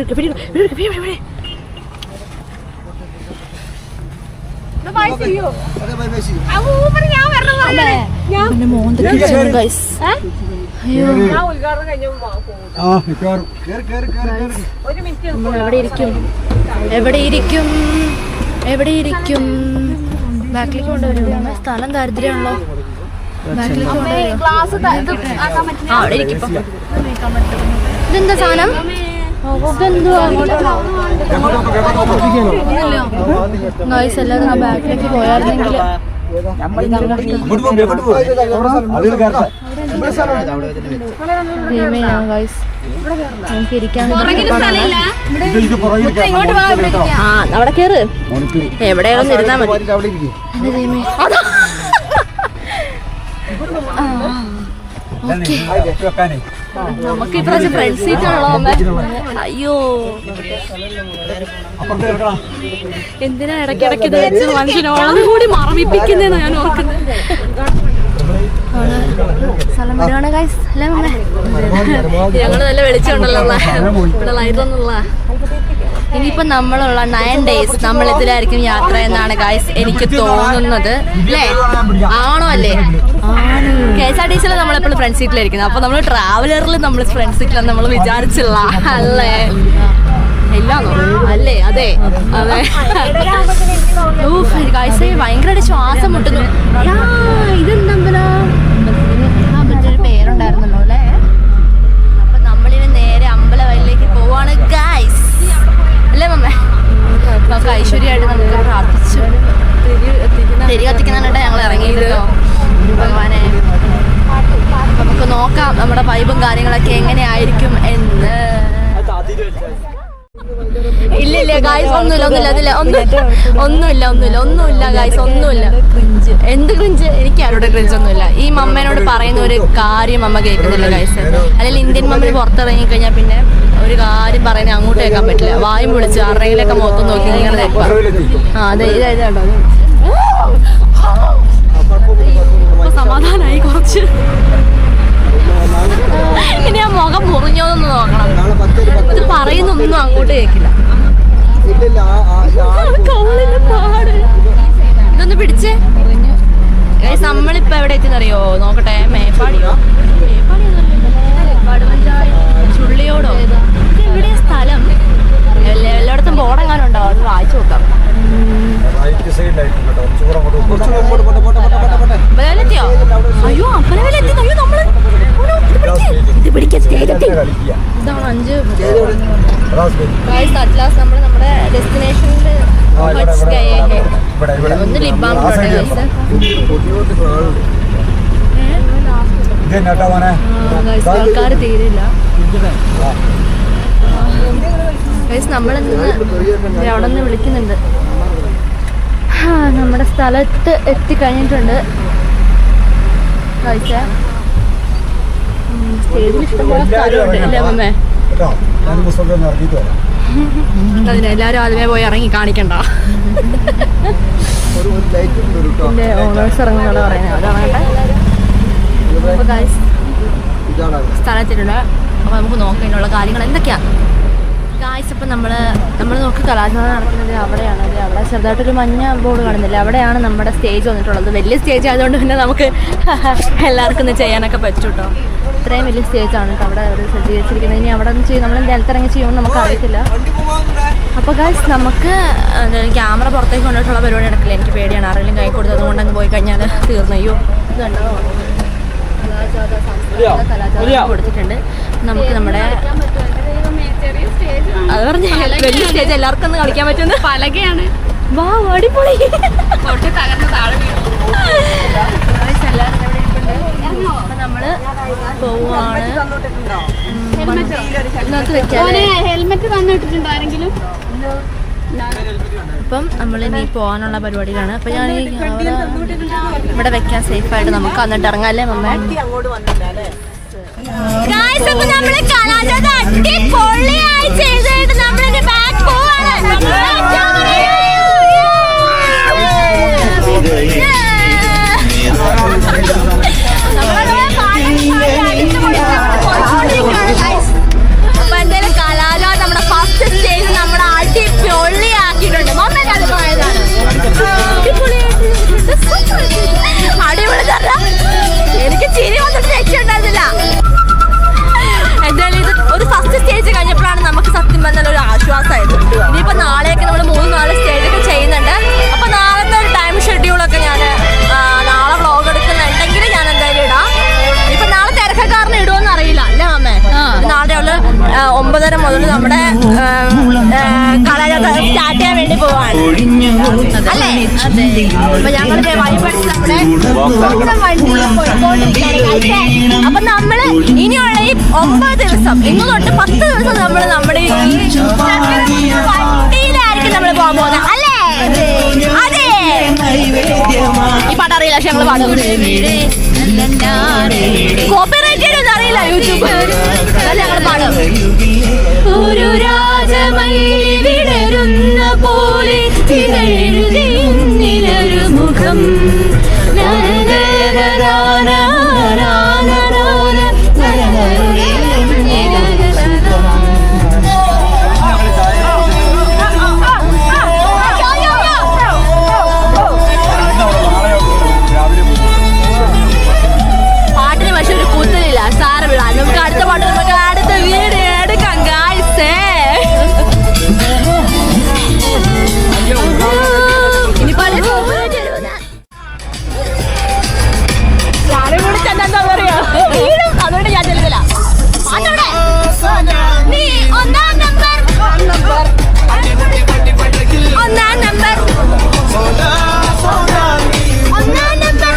പിന്നെ മോന്തൊക്കെ ഗൈസ്. അയ്യോ നമ്മൾ എവിടെ ഇരിക്കും, എവിടെ ഇരിക്കും, എവിടെ ഇരിക്കും? ബാക്കിലേക്ക് കൊണ്ടുവരും. സ്ഥലം ദാരിദ്ര്യമാണല്ലോ. ബാക്കിലേക്ക് കൊണ്ടുവരും. അവിടെ ഇരിക്കും. ഇതെന്താ സാധനം? ഗൈസ് എല്ലാവരും ബാക്കിലേക്ക് പോയായിരുന്നെങ്കിൽ നമുക്ക് ഇരിക്കാൻ. അവിടെ കേറ്, എവിടെയാണെന്ന് ഇരുന്നാ മതി. നമുക്ക് ഇപ്രാവശ്യം ഫ്രണ്ട് സീറ്റ് ആണല്ലോ അമ്മ. അയ്യോ എന്തിനാ ഇടയ്ക്കിടയ്ക്ക് ധരിച്ച് മനുഷ്യനോളം കൂടി മറവിപ്പിക്കുന്നതെന്ന് ഞാൻ ഓർക്കുന്നത്. സ്ഥലം വരുവാണ് ഗൈസ് അല്ലേ മമ്മ? ഞങ്ങള് നല്ല വെളിച്ചമുണ്ടല്ലോ ഇവിടെ ലൈറ്റൊന്നുമില്ല. ഇനിയിപ്പോ നമ്മളുള്ള 9 days നമ്മൾ ഇതിലായിരിക്കും യാത്ര എന്നാണ് ഗൈസ് എനിക്ക് തോന്നുന്നത്. അല്ലേ? ആണോ അല്ലേ? KSRTC നമ്മളെപ്പോഴും ഫ്രണ്ട് സീറ്റിലായിരിക്കുന്നത്. അപ്പൊ നമ്മൾ ട്രാവലറിൽ നമ്മൾ ഫ്രണ്ട് സീറ്റിലാണ് നമ്മൾ വിചാരിച്ചില്ല അല്ലേ? ഇല്ലാന്നോ? അല്ലേ? അതെ അതെ. ഗൈസ് ഭയങ്കരമായിട്ട് ശ്വാസം മുട്ടുന്നു. ഇതെന്തമ്പലോ മറ്റൊരു പേരുണ്ടായിരുന്നല്ലോ അല്ലേ? അപ്പൊ നമ്മളിന് നേരെ അമ്പലവയലിലേക്ക് പോവാണ് ഗൈസ് അല്ലേ മമ്മ? നമുക്ക് ഐശ്വര്യമായിട്ട് നമുക്ക് പ്രാർത്ഥിച്ചു തിരി കത്തിക്കുന്നുണ്ട് ഞങ്ങൾ ഇറങ്ങിയത് ഭഗവാനെ. നമുക്ക് നോക്കാം നമ്മുടെ വൈബും കാര്യങ്ങളൊക്കെ എങ്ങനെയായിരിക്കും എന്ന്. ഇല്ലില്ല ഗായ്സ് ഒന്നുമില്ല ഗായ്സ് ഒന്നുമില്ല. എന്ത് ക്രിഞ്ച്? എനിക്ക് ആരോട് ക്രിഞ്ച് ഒന്നുമില്ല. ഈ മമ്മേനോട് പറയുന്ന ഒരു കാര്യം അമ്മ കേൾക്കുന്നില്ല ഗായ്സ്. അല്ലെങ്കിൽ ഇന്ത്യൻ മമ്മി പുറത്തിറങ്ങി കഴിഞ്ഞാൽ പിന്നെ ഒരു കാര്യം പറയുന്നത് അങ്ങോട്ട് കേൾക്കാൻ പറ്റില്ല. വായും വിളിച്ച് ആരുടെയിലൊക്കെ മൊത്തം നോക്കി നിങ്ങൾ കേൾക്കാം. അതെ ഇതായതുണ്ടോ സമാധാനായി കുറച്ച്. ഇനി ആ മുഖം മുറിഞ്ഞോന്ന് നോക്കണം. ഇത് പറയുന്നൊന്നും അങ്ങോട്ട് കേൾക്കില്ല. ഇതൊന്ന് പിടിച്ചേ. നമ്മളിപ്പോ എവിടെ എത്തിയെന്നറിയോ? നോക്കട്ടെ. മേപ്പാടിയോ? മേപ്പാടി ചുള്ളിയോടോ? ഇത് എവിടെയാ സ്ഥലം? എല്ലായിടത്തും ബോർഡെങ്ങാനും ഉണ്ടാവും. അത് വായിച്ചു നോക്കാം. അമ്പലവലെത്തിയോ? അയ്യോ അമ്പലവലെത്തി. അയ്യോ നമ്മള് ഇതാണ് 5 അറ്റ്ലാസ്. നമ്മൾ നമ്മുടെ ഡെസ്റ്റിനേഷനിൽ ഒന്ന് ലിബാം ആൾക്കാർ തീരില്ല. നമ്മളിന്ന് അവിടെ നിന്ന് വിളിക്കുന്നുണ്ട്. നമ്മുടെ സ്ഥലത്ത് എത്തിക്കഴിഞ്ഞിട്ടുണ്ട്. സ്റ്റേജിൽ ഇഷ്ടംപോലെ സ്ഥലമുണ്ട് അല്ലേ അമ്മേ? അതിനെല്ലാരും ആദ്യമേ പോയി ഇറങ്ങി കാണിക്കണ്ട. എന്റെ ഓണേഴ്സ് ഇറങ്ങുന്നതാണ് പറയുന്നത്. അതാണ് സ്ഥലത്തിട്ടുണ്ട്. അപ്പൊ നമുക്ക് നോക്കാനുള്ള കാര്യങ്ങൾ എന്തൊക്കെയാണ് ഗായ്സ്. ഇപ്പം നമ്മൾ നോക്കി കലാചാരം നടക്കുന്നത് അവിടെയാണ്. അവിടെ ചെറുതായിട്ടൊരു മഞ്ഞ ബോർഡ് കാണുന്നില്ല. അവിടെയാണ് നമ്മുടെ സ്റ്റേജ് വന്നിട്ടുള്ളത്. വലിയ സ്റ്റേജ് ആയതുകൊണ്ട് പിന്നെ നമുക്ക് എല്ലാവർക്കും ഒന്ന് ചെയ്യാനൊക്കെ പറ്റും കേട്ടോ. ഇത്രയും വലിയ സ്റ്റേജാണ് കേട്ടോ അവിടെ സജ്ജീകരിച്ചിരിക്കുന്നത്. ഇനി അവിടെ നിന്ന് ചെയ്യും നമ്മൾ നിലത്തിറങ്ങി ചെയ്യുമ്പോൾ നമുക്ക് അറിയത്തില്ല. അപ്പോൾ ഗായ്സ് നമുക്ക് ക്യാമറ പുറത്തേക്ക് കൊണ്ടിട്ടുള്ള പരിപാടി നടക്കില്ല. എനിക്ക് പേടിയാണ്. ആരെങ്കിലും കൈ കൊടുത്തത് കൊണ്ട് അങ്ങ് പോയി കഴിഞ്ഞാൽ തീർന്നു. അയ്യോ ഇതുണ്ടോ കലാചാരം കൊടുത്തിട്ടുണ്ട്. നമുക്ക് നമ്മുടെ അത് പറഞ്ഞ വലിയ സ്റ്റേജ് എല്ലാവർക്കും ഒന്ന് കളിക്കാൻ പറ്റുന്ന പലകയാണ്. വാ അടിപൊളി. നമ്മള് പോവാണ്. ഹെൽമെറ്റ് തന്നിട്ടുണ്ട് ആരെങ്കിലും? അപ്പം നമ്മളിനി പോകാനുള്ള പരിപാടിയിലാണ്. അപ്പൊ ഞാൻ ഇവിടെ വെക്കാൻ സേഫായിട്ട് നമുക്ക് എന്നിട്ട് ഇറങ്ങാല്ലേ മമ്മ? ഗായ്സ് അപ്പോൾ നമ്മൾ കലാചാരം അടിപൊളിയായി ചെയ്തിട്ട് നമ്മളിനി ബാക്ക് പോവാണ്. അപ്പൊ എന്തായാലും കലാചാരം നമ്മുടെ ഫസ്റ്റ് സ്റ്റേജ് നമ്മുടെ അടിപൊളിയാക്കിയിട്ടുണ്ട്. മമ്മ കളിമായതാണ് അടിപൊളി. അതെ, അപ്പൊ ഞങ്ങളുടെ വഴിപടിച്ച് നമ്മുടെ സ്വന്തം വണ്ടിയിൽ പോയിക്കൊണ്ടിരിക്കുകയാണ്. അപ്പൊ നമ്മള് ഇനിയുള്ള ഈ 9 ദിവസം, ഇന്ന് തൊട്ട് 10 ദിവസം നമ്മൾ നമ്മുടെ വണ്ടിയിലായിരിക്കും നമ്മൾ പോകാൻ പോകുന്നത് അല്ലേ? അതെ, ഈ പാട്ട് അറിയില്ല, പക്ഷെ ഞങ്ങള് പാടും. കോപ്പിറൈറ്റ് ഒന്നും അറിയില്ല യൂട്യൂബ്, ഞങ്ങൾ പാടും. ഒരു രാജമല്ലി വിടരുന്ന പോലെ തിരയെഴുതിയൊരു മുഖം. പാട്ടിന് പക്ഷെ ഒരു കൂത്തലില്ല, സാരമില്ല. നമുക്ക് അടുത്ത പാട്ട്, നമുക്ക് അടുത്ത വീഡിയോ എടുക്കാം ഗായ്സേ. അതുകൊണ്ട് ഞാൻ ചെല്ലുന്നില്ല. നീ ഒന്നാം നമ്പർ, ഒന്നാം നമ്പർ, ഒന്നാം നമ്പർ.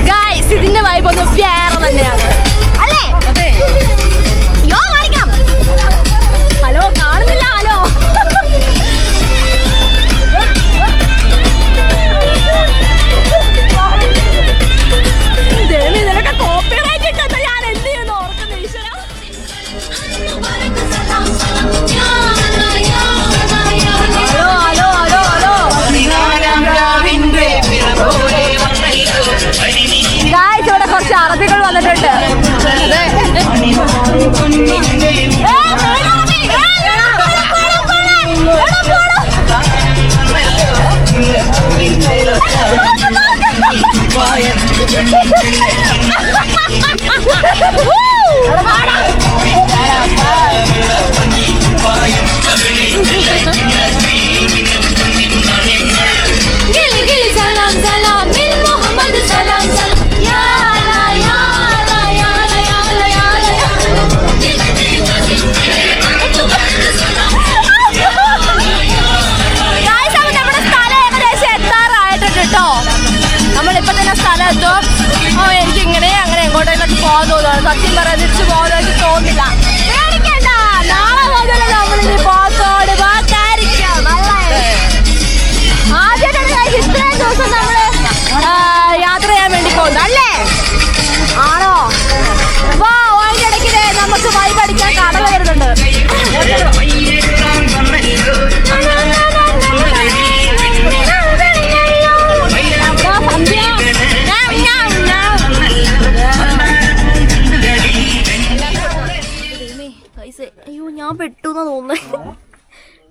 ഗായ്സ്, ഇതിന്റെ വൈബ് ഒന്ന് വേറെ തന്നെയാണ് അല്ലേ? യോ കാണിക്കാം. ഹലോ, കാണുന്നില്ല. ഹലോ, ഇതിനൊക്കെ കോപ്പിറൈറ്റ് ഇട്ടെന്ന് ഞാൻ എന്ത് ചെയ്യുന്നു ഓർക്കുന്ന ഈശ്വര. Hello hello hello hello guys, ഇവിടെ കുറച്ച് അറബികൾ വന്നിട്ടുണ്ട്. സലാം സലാം മിൻ മുഹമ്മദ് സലാം സലാം യാ ലാ യാ ലാ യാ ലാ യാ ലാ യാ ലാ. ഗായ്സ്, അപ്പോൾ നമ്മുടെ സ്ഥലം ഏകദേശം എത്താറായിട്ടുണ്ട് കേട്ടോ. നമ്മളിപ്പോൾ തന്നെ സ്ഥലം എത്തും. എനിക്ക് ഇങ്ങനെ അങ്ങനെ എങ്ങോട്ടേക്കൊക്കെ പോകാൻ തോന്നുന്നു. സത്യം പറയാൻ തിരിച്ചു പോകാൻ തോന്നില്ല. പേടിക്കണ്ട, നാളെ മുതൽ നമ്മളിനി പോത്തോട് പോകാതിരിക്കാം അല്ലേ? ആദ്യമായിട്ടാണ് ഇത്രയും ദിവസം നമ്മള് യാത്ര ചെയ്യാൻ വേണ്ടി പോകുന്നത് അല്ലേ? ആണോ? വാ, അതിന്റെ ഇടയ്ക്ക് നമുക്ക് വൈബ് അടിക്കാൻ കടല വരുന്നുണ്ട്. അയ്യോ, ഞാൻ പെട്ടുന്നാ തോന്നുന്നത്.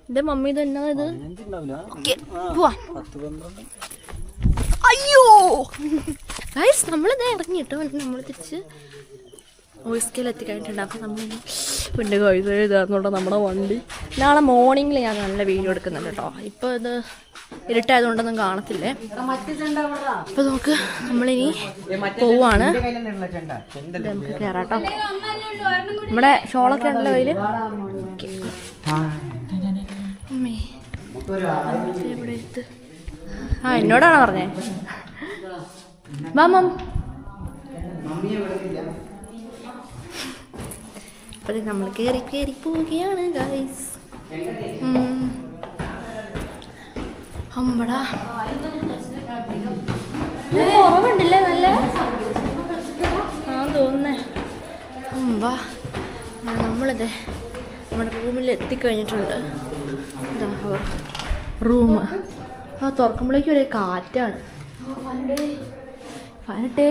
എന്റെ മമ്മി ഇത് എന്നാ ഇത്? പോവാ. അയ്യോ ഗൈസ്, നമ്മളിത് ഇറങ്ങി കേട്ടോ. നമ്മൾ തിരിച്ച് ഓയിസ്കേൽ എത്തിക്കഴിഞ്ഞിട്ടുണ്ട്. അപ്പം നമ്മളിനി പിന്നെ ഗൈസ് എഴുതാന്നുണ്ടോ നമ്മുടെ വണ്ടി. നാളെ മോർണിംഗിൽ ഞാൻ നല്ല വീഡിയോ എടുക്കുന്നുണ്ട് കേട്ടോ. ഇപ്പോൾ ഇത് ഇരുട്ടായതുകൊണ്ടൊന്നും കാണത്തില്ലേ. അപ്പോൾ നമുക്ക് നമ്മളിനി പോവാണ്. നമുക്ക് കയറാട്ടോ. നമ്മുടെ ഷോളൊക്കെ ഉണ്ടല്ലോ കയ്യിൽ. എവിടെ എത്ത്? ആ, എന്നോടാണോ പറഞ്ഞേ? മാമം അപ്പോൾ നമ്മൾ കയറി പോവുകയാണ് ഗൈസ്. അമ്പടാ, കുറവുണ്ടല്ലേ? നല്ല തോന്നുന്നേ. അമ്പാ, നമ്മളിത് നമ്മുടെ റൂമിൽ എത്തിക്കഴിഞ്ഞിട്ടുണ്ട്. ഇതാ റൂം. ആ, തുറക്കുമ്പോഴേക്കും ഒരേ കാറ്റാണ്. ഫാനട്ടേ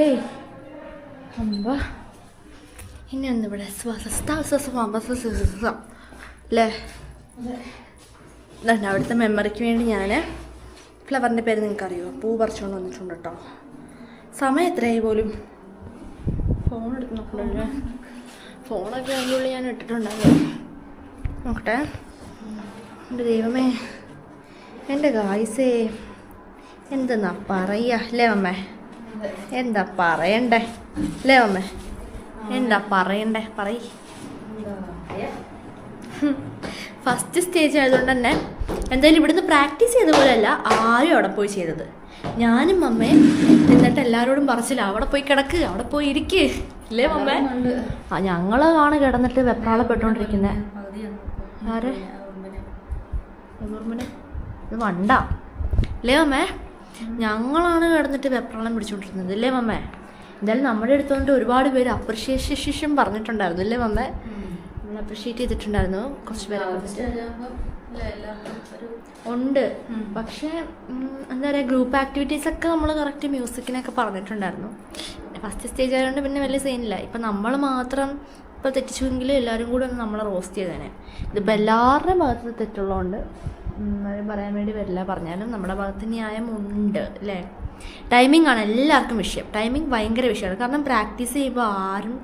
അമ്പ. ഇനി ഒന്നിവിടെ അല്ലേ? അവിടുത്തെ മെമ്മറിക്ക് വേണ്ടി ഞാൻ ഫ്ലവറിൻ്റെ പേര് നിങ്ങൾക്കറിയോ? പൂ പറിച്ചുകൊണ്ട് വന്നിട്ടുണ്ട് കേട്ടോ. സമയം എത്രയായി പോലും? ഫോൺ എടുത്ത് നോക്കണല്ലേ. ഫോണൊക്കെ അതിൻ്റെ ഉള്ളിൽ ഞാൻ ഇട്ടിട്ടുണ്ടായിരുന്നു. നോക്കട്ടെ. എൻ്റെ ദൈവമേ, എൻ്റെ ഗായ്സേ, എന്തെന്നാ പറയുക അല്ലേ അമ്മേ? എന്താ പറയണ്ടേ അല്ലേ അമ്മേ? എന്താ പറയണ്ടേ പറയ്. ഫസ്റ്റ് സ്റ്റേജ് ആയതുകൊണ്ട് തന്നെ എന്തായാലും ഇവിടുന്ന് പ്രാക്ടീസ് ചെയ്ത പോലെയല്ല ആരും അവിടെ പോയി ചെയ്തത്. ഞാനും അമ്മയും എന്നിട്ട് എല്ലാവരോടും പറച്ചില്ല, അവിടെ പോയി കിടക്ക്, അവിടെ പോയി ഇരിക്ക് ഇല്ലേ അമ്മേ? ആ ഞങ്ങളാണ് കിടന്നിട്ട് വെപ്രാളപ്പെട്ടുകൊണ്ടിരിക്കുന്നത്. ആരെ ഇത് വണ്ട അല്ലേ അമ്മേ? ഞങ്ങളാണ് കിടന്നിട്ട് വെപ്രാളം പിടിച്ചുകൊണ്ടിരുന്നത് അല്ലേ അമ്മേ? എന്തായാലും നമ്മുടെ അടുത്തുകൊണ്ട് ഒരുപാട് പേര് അപ്രിഷിയേഷൻ പറഞ്ഞിട്ടുണ്ടായിരുന്നു അല്ലേ അമ്മേ? നമ്മൾ അപ്രിഷിയേറ്റ് ചെയ്തിട്ടുണ്ടായിരുന്നു കുറച്ച് പേരെ ഉണ്ട്. പക്ഷേ എന്താ പറയുക, ഗ്രൂപ്പ് ആക്ടിവിറ്റീസൊക്കെ നമ്മൾ കറക്റ്റ് മ്യൂസിക്കിനൊക്കെ പറഞ്ഞിട്ടുണ്ടായിരുന്നു. ഫസ്റ്റ് സ്റ്റേജ് ആയതുകൊണ്ട് പിന്നെ വലിയ സീനില്ല. ഇപ്പം നമ്മൾ മാത്രം ഇപ്പോൾ തെറ്റിച്ചുവെങ്കിൽ എല്ലാവരും കൂടെ ഒന്ന് നമ്മളെ റോസ്റ്റ് ചെയ്തേനെ. ഇതിപ്പോൾ എല്ലാവരുടെയും ഭാഗത്ത് തെറ്റുള്ളതുകൊണ്ട് ആരും പറയാൻ വേണ്ടി വരില്ല. പറഞ്ഞാലും നമ്മുടെ ഭാഗത്ത് ന്യായം ഉണ്ട് അല്ലേ? ടൈമിംഗ് ആണ് എല്ലാവർക്കും വിഷയം. ടൈമിംഗ് ഭയങ്കര വിഷയമാണ്. കാരണം പ്രാക്ടീസ് ചെയ്യുമ്പോൾ ആരും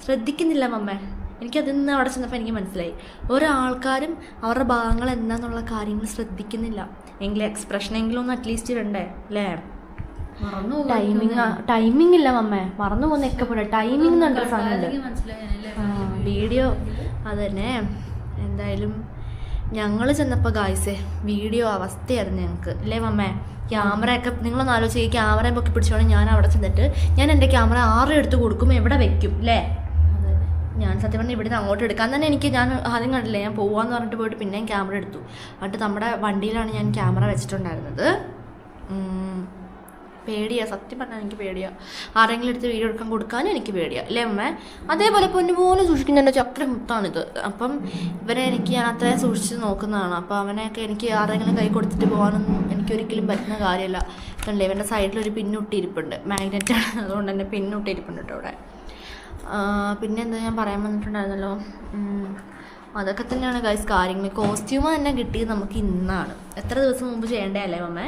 ശ്രദ്ധിക്കുന്നില്ല മമ്മേ. എനിക്കതിന്ന് അവിടെ ചെന്നപ്പോൾ എനിക്ക് മനസ്സിലായി, ഓരോ ആൾക്കാരും അവരുടെ ഭാഗങ്ങൾ എന്താണെന്നുള്ള കാര്യങ്ങൾ ശ്രദ്ധിക്കുന്നില്ല. എങ്കിലും എക്സ്പ്രഷനെങ്കിലും ഒന്ന് അറ്റ്ലീസ്റ്റ് വേണ്ടേ അല്ലേ? ടൈമിംഗ് ഇല്ല മമ്മേ, മറന്നു പോകുന്നൊക്കെ പോലെ ടൈമിംഗ് എന്ന് പറഞ്ഞൊരു സാധനമുണ്ട്. വീഡിയോ അതന്നെ. എന്തായാലും ഞങ്ങൾ ചെന്നപ്പോൾ ഗായ്സേ വീഡിയോ അവസ്ഥയായിരുന്നു ഞങ്ങൾക്ക് അല്ലേ മമ്മേ? ക്യാമറയൊക്കെ നിങ്ങളൊന്ന് ആലോചിച്ച്, ഈ ക്യാമറയും പൊക്കി പിടിച്ചോണ്ട് ഞാൻ അവിടെ ചെന്നിട്ട് ഞാൻ എൻ്റെ ക്യാമറ ആരുടെ എടുത്ത് കൊടുക്കും, എവിടെ വെക്കും അല്ലേ? ഞാൻ സത്യം പറഞ്ഞാൽ ഇവിടുന്ന് അങ്ങോട്ട് എടുക്കാൻ തന്നെ ഞാൻ ആദ്യം കണ്ടില്ല, ഞാൻ പോവാന്ന് പറഞ്ഞിട്ട് പോയിട്ട് പിന്നെയും ക്യാമറ എടുത്തു. എന്നിട്ട് നമ്മുടെ വണ്ടിയിലാണ് ഞാൻ ക്യാമറ വെച്ചിട്ടുണ്ടായിരുന്നത്. പേടിയാണ് സത്യം പറഞ്ഞാൽ, എനിക്ക് പേടിയാണ്. ആരെങ്കിലും എടുത്ത് വീഡിയോ എടുക്കാൻ കൊടുക്കാനും എനിക്ക് പേടിയാണ് അല്ലേ അമ്മേ? അതേപോലെ പൊന്നുപോലെ സൂക്ഷിക്കുന്നതിൻ്റെ ചക്ര മുത്താണിത്. അപ്പം ഇവരെ ഞാൻ അത്രയും സൂക്ഷിച്ച് നോക്കുന്നതാണ്. അപ്പോൾ അവനെയൊക്കെ എനിക്ക് ആരെങ്കിലും കൈ കൊടുത്തിട്ട് പോകാനൊന്നും എനിക്കൊരിക്കലും പറ്റുന്ന കാര്യമല്ല. കണ്ടേ ഇവൻ്റെ സൈഡിലൊരു പിന്നൊട്ടിയിരിപ്പുണ്ട്, മാഗ്നറ്റാണ്, അതുകൊണ്ട് തന്നെ പിന്നൊട്ടിയിരിപ്പുണ്ട് കേട്ടോ അവിടെ. പിന്നെ എന്താ ഞാൻ പറയാൻ വന്നിട്ടുണ്ടായിരുന്നല്ലോ, അതൊക്കെ തന്നെയാണ് ഗൈസ് കാര്യങ്ങൾ. കോസ്റ്റ്യൂം തന്നെ കിട്ടിയത് നമുക്ക് ഇന്നാണ്. എത്ര ദിവസം മുമ്പ് ചെയ്യേണ്ടേ അല്ലേ മമ്മേ?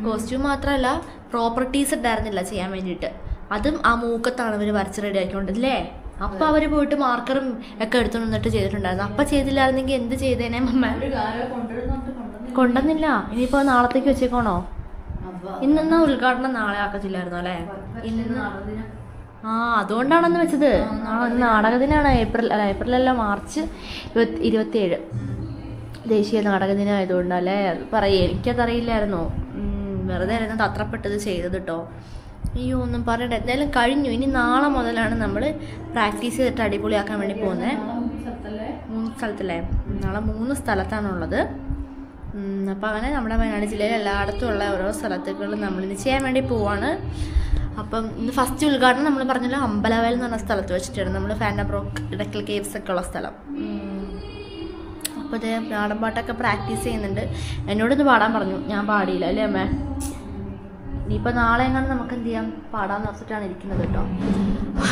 കോസ്റ്റ്യൂം മാത്രമല്ല പ്രോപ്പർട്ടീസ് ഉണ്ടായിരുന്നില്ല ചെയ്യാൻ വേണ്ടിയിട്ട്. അതും ആ മൂക്കത്താണ് അവർ വരച്ച് റെഡി ആക്കിക്കൊണ്ടല്ലേ. അപ്പം അവർ പോയിട്ട് മാർക്കറും ഒക്കെ എടുത്തു നിന്നിട്ട് ചെയ്തിട്ടുണ്ടായിരുന്നു. അപ്പം ചെയ്തില്ലായിരുന്നെങ്കിൽ എന്ത് ചെയ്തേനെ മമ്മ? കൊണ്ടുവന്നില്ല. ഇനിയിപ്പോൾ നാളത്തേക്ക് വെച്ചേക്കോണോ? ഇന്നെന്നാ ഉദ്ഘാടനം നാളെ ആക്കത്തില്ലായിരുന്നു അല്ലേ? ഇന്ന് അതുകൊണ്ടാണെന്ന് വെച്ചത്. നാടകദിനാണ്. ഏപ്രിലല്ല, മാർച്ച് 27 ദേശീയ നാടകദിനം ആയതുകൊണ്ട് അല്ലേ? പറയേ, എനിക്കതറിയില്ലായിരുന്നു. വെറുതെ ആയിരുന്നു തത്രപ്പെട്ടത് ചെയ്തത് കേട്ടോ. അയ്യോ ഒന്നും പറയണ്ട. എന്തായാലും കഴിഞ്ഞു. ഇനി നാളെ മുതലാണ് നമ്മൾ പ്രാക്ടീസ് ചെയ്തിട്ട് അടിപൊളിയാക്കാൻ വേണ്ടി പോകുന്നത്. 3 സ്ഥലത്തല്ലേ? നാളെ 3 സ്ഥലത്താണുള്ളത്. അപ്പോൾ അങ്ങനെ നമ്മുടെ വയനാട് ജില്ലയിൽ എല്ലായിടത്തും ഉള്ള ഓരോ സ്ഥലത്തുകളും നമ്മളിത് ചെയ്യാൻ വേണ്ടി പോവാണ്. അപ്പം ഇന്ന് ഫസ്റ്റ് ഉദ്ഘാടനം നമ്മൾ പറഞ്ഞല്ലോ അമ്പലവയൽ എന്ന് പറഞ്ഞ സ്ഥലത്ത് വെച്ചിട്ടാണ്. നമ്മൾ ഫാൻറ്റം റോക്ക്, ഇടയ്ക്കൽ കേവ്സ് ഒക്കെ ഉള്ള സ്ഥലം. അപ്പോൾ ഇതേ നാടൻ പാട്ടൊക്കെ പ്രാക്ടീസ് ചെയ്യുന്നുണ്ട്. എന്നോടൊന്ന് പാടാൻ പറഞ്ഞു, ഞാൻ പാടിയില്ല അല്ലേ അമ്മേ? ഇനിയിപ്പോൾ നാളെ എങ്ങാണ്ട് നമുക്ക് എന്ത് ചെയ്യാം, പാടാമെന്ന് ഓർത്തിട്ടാണ് ഇരിക്കുന്നത് കേട്ടോ.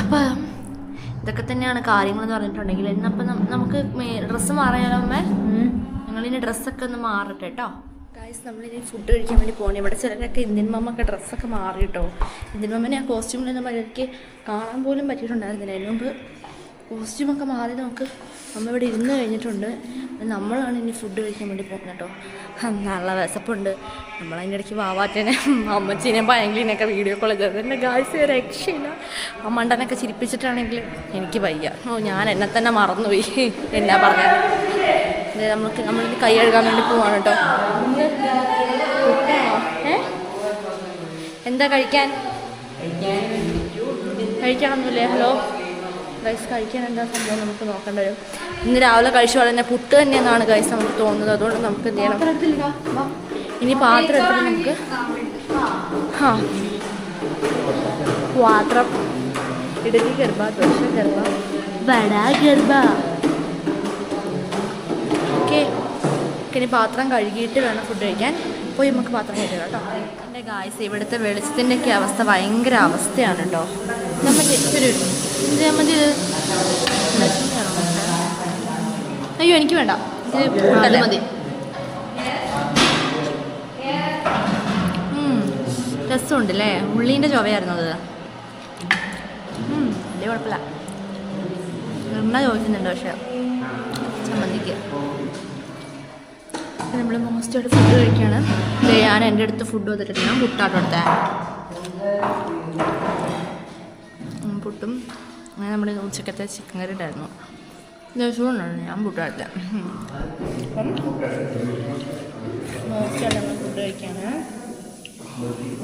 അപ്പം ഇതൊക്കെ തന്നെയാണ് കാര്യങ്ങളെന്ന് പറഞ്ഞിട്ടുണ്ടെങ്കിൽ. ഇന്നപ്പം നമുക്ക് ഡ്രസ്സ് മാറിയാലോ അമ്മേ? ഞങ്ങളിനി ഡ്രസ്സൊക്കെ ഒന്ന് മാറട്ടെ കേട്ടോ. ഗൈസ്, നമ്മളിനി ഫുഡ് കഴിക്കാൻ വേണ്ടി പോകണം. ഇവിടെ ചിലരൊക്കെ ഇന്ത്യൻ മമ്മൊക്കെ ഡ്രസ്സൊക്കെ മാറി കേട്ടോ. ഇന്ത്യൻ മമ്മനെ ആ കോസ്റ്റ്യൂമിലൊന്നും എനിക്ക് കാണാൻ പോലും പറ്റിയിട്ടുണ്ടായിരുന്നില്ല. അതിന് മുമ്പ് കോസ്റ്റ്യൂമൊക്കെ മാറി നമുക്ക് അമ്മ ഇവിടെ ഇരുന്ന് കഴിഞ്ഞിട്ടുണ്ട്. നമ്മളാണ് ഇനി ഫുഡ് കഴിക്കാൻ വേണ്ടി പോകുന്നത് കേട്ടോ. നല്ല വിശപ്പുണ്ട്. നമ്മളതിൻ്റെ ഇടയ്ക്ക് വാവാറ്റനെ അമ്മച്ചീനെയും ഭയങ്കരനൊക്കെ വീഡിയോ കോൾ ചെയ്തത്. എൻ്റെ ഗായ്സ് രക്ഷയില്ല. ആ മണ്ടനൊക്കെ ചിരിപ്പിച്ചിട്ടാണെങ്കിൽ എനിക്ക് വയ്യ. ഞാൻ എന്നെ തന്നെ മറന്നുപോയി എന്നാ പറഞ്ഞത്. നമ്മളിനി കൈ കഴുകാൻ വേണ്ടി പോവാണ് കേട്ടോ. എന്താ കഴിക്കാൻ? കഴിക്കണമെന്നില്ലേ? ഹലോ ഗൈസ്, കഴിക്കാൻ എന്താ സംഭവം നമുക്ക് നോക്കേണ്ടി വരും. ഇന്ന് രാവിലെ കഴിച്ചു വളരെ പുട്ട് തന്നെയെന്നാണ് ഗൈസ് നമുക്ക് തോന്നുന്നത്. അതുകൊണ്ട് നമുക്ക് എന്ത് ചെയ്യണം, ഇനി പാത്രം എടുത്തിട്ട് നമുക്ക് പാത്രം ഇഡലി ഗർഭ, ദോശ ഗർഭ, വട ഗർഭ. ഓക്കെ, ഇനി പാത്രം കഴുകിയിട്ട് വേണം ഫുഡ് കഴിക്കാൻ. പോയി നമുക്ക് പാത്രം കഴുകാം കേട്ടോ. എൻ്റെ ഗായ്സ്, ഇവിടുത്തെ വെളിച്ചത്തിൻ്റെയൊക്കെ അവസ്ഥ ഭയങ്കര അവസ്ഥയാണ് കേട്ടോ. ചമ്മന്തി അയ്യോ എനിക്ക് വേണ്ട, ഇത് മതി. രസമുണ്ടല്ലേ? ഉള്ളീൻ്റെ ചുവയായിരുന്നു അത്. വലിയ കുഴപ്പമില്ല. അമ്മ ചോദിക്കുന്നുണ്ട് പക്ഷേ ചമ്മന്തിക്ക്. നമ്മൾ മോസ്റ്റായിട്ട് ഫുഡ് കഴിക്കുകയാണ്. ഞാൻ എൻ്റെ അടുത്ത് ഫുഡ് വന്നിട്ട് ഞാൻ പുട്ടാട്ടോ എടുത്തേ. പുട്ടും അങ്ങനെ നമ്മുടെ ഉച്ചക്കത്തെ ചിക്കൻ കറി ഉണ്ടായിരുന്നു. ദിവസവും ഞാൻ പുട്ടെടുത്തത്. അപ്പം മോസ്റ്റായിട്ട് നമ്മൾ ഫുഡ് കഴിക്കുകയാണ്.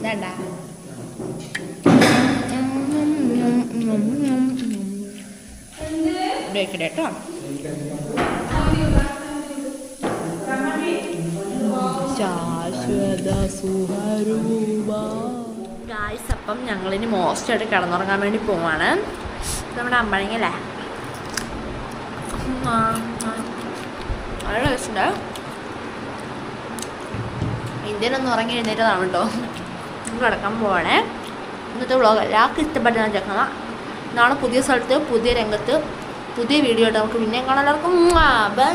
വേണ്ട കഴിക്കട്ടെ കേട്ടോ. ഗായ്സ്, അപ്പം ഞങ്ങളിനി മോസ്റ്റായിട്ട് കിടന്നുറങ്ങാൻ വേണ്ടി പോവാണ്. നമ്മുടെ അമ്പഴങ്ങല്ലേ വളരെ ടേസ്റ്റുണ്ട്. ഇന്ത്യയിലൊന്നും ഉറങ്ങി എഴുന്നേറ്റതാണ് കേട്ടോ. നമുക്ക് കിടക്കാൻ പോവാണേ. ഇന്നത്തെ വ്ളോഗ് എല്ലാവർക്കും ഇഷ്ടപ്പെട്ടെന്ന് വെച്ചേക്കണം. നാളെ പുതിയ സ്ഥലത്ത് പുതിയ രംഗത്ത് പുതിയ വീഡിയോ ആയിട്ട് നമുക്ക് പിന്നെയും കാണാൻ എല്ലാവർക്കും ബൈ.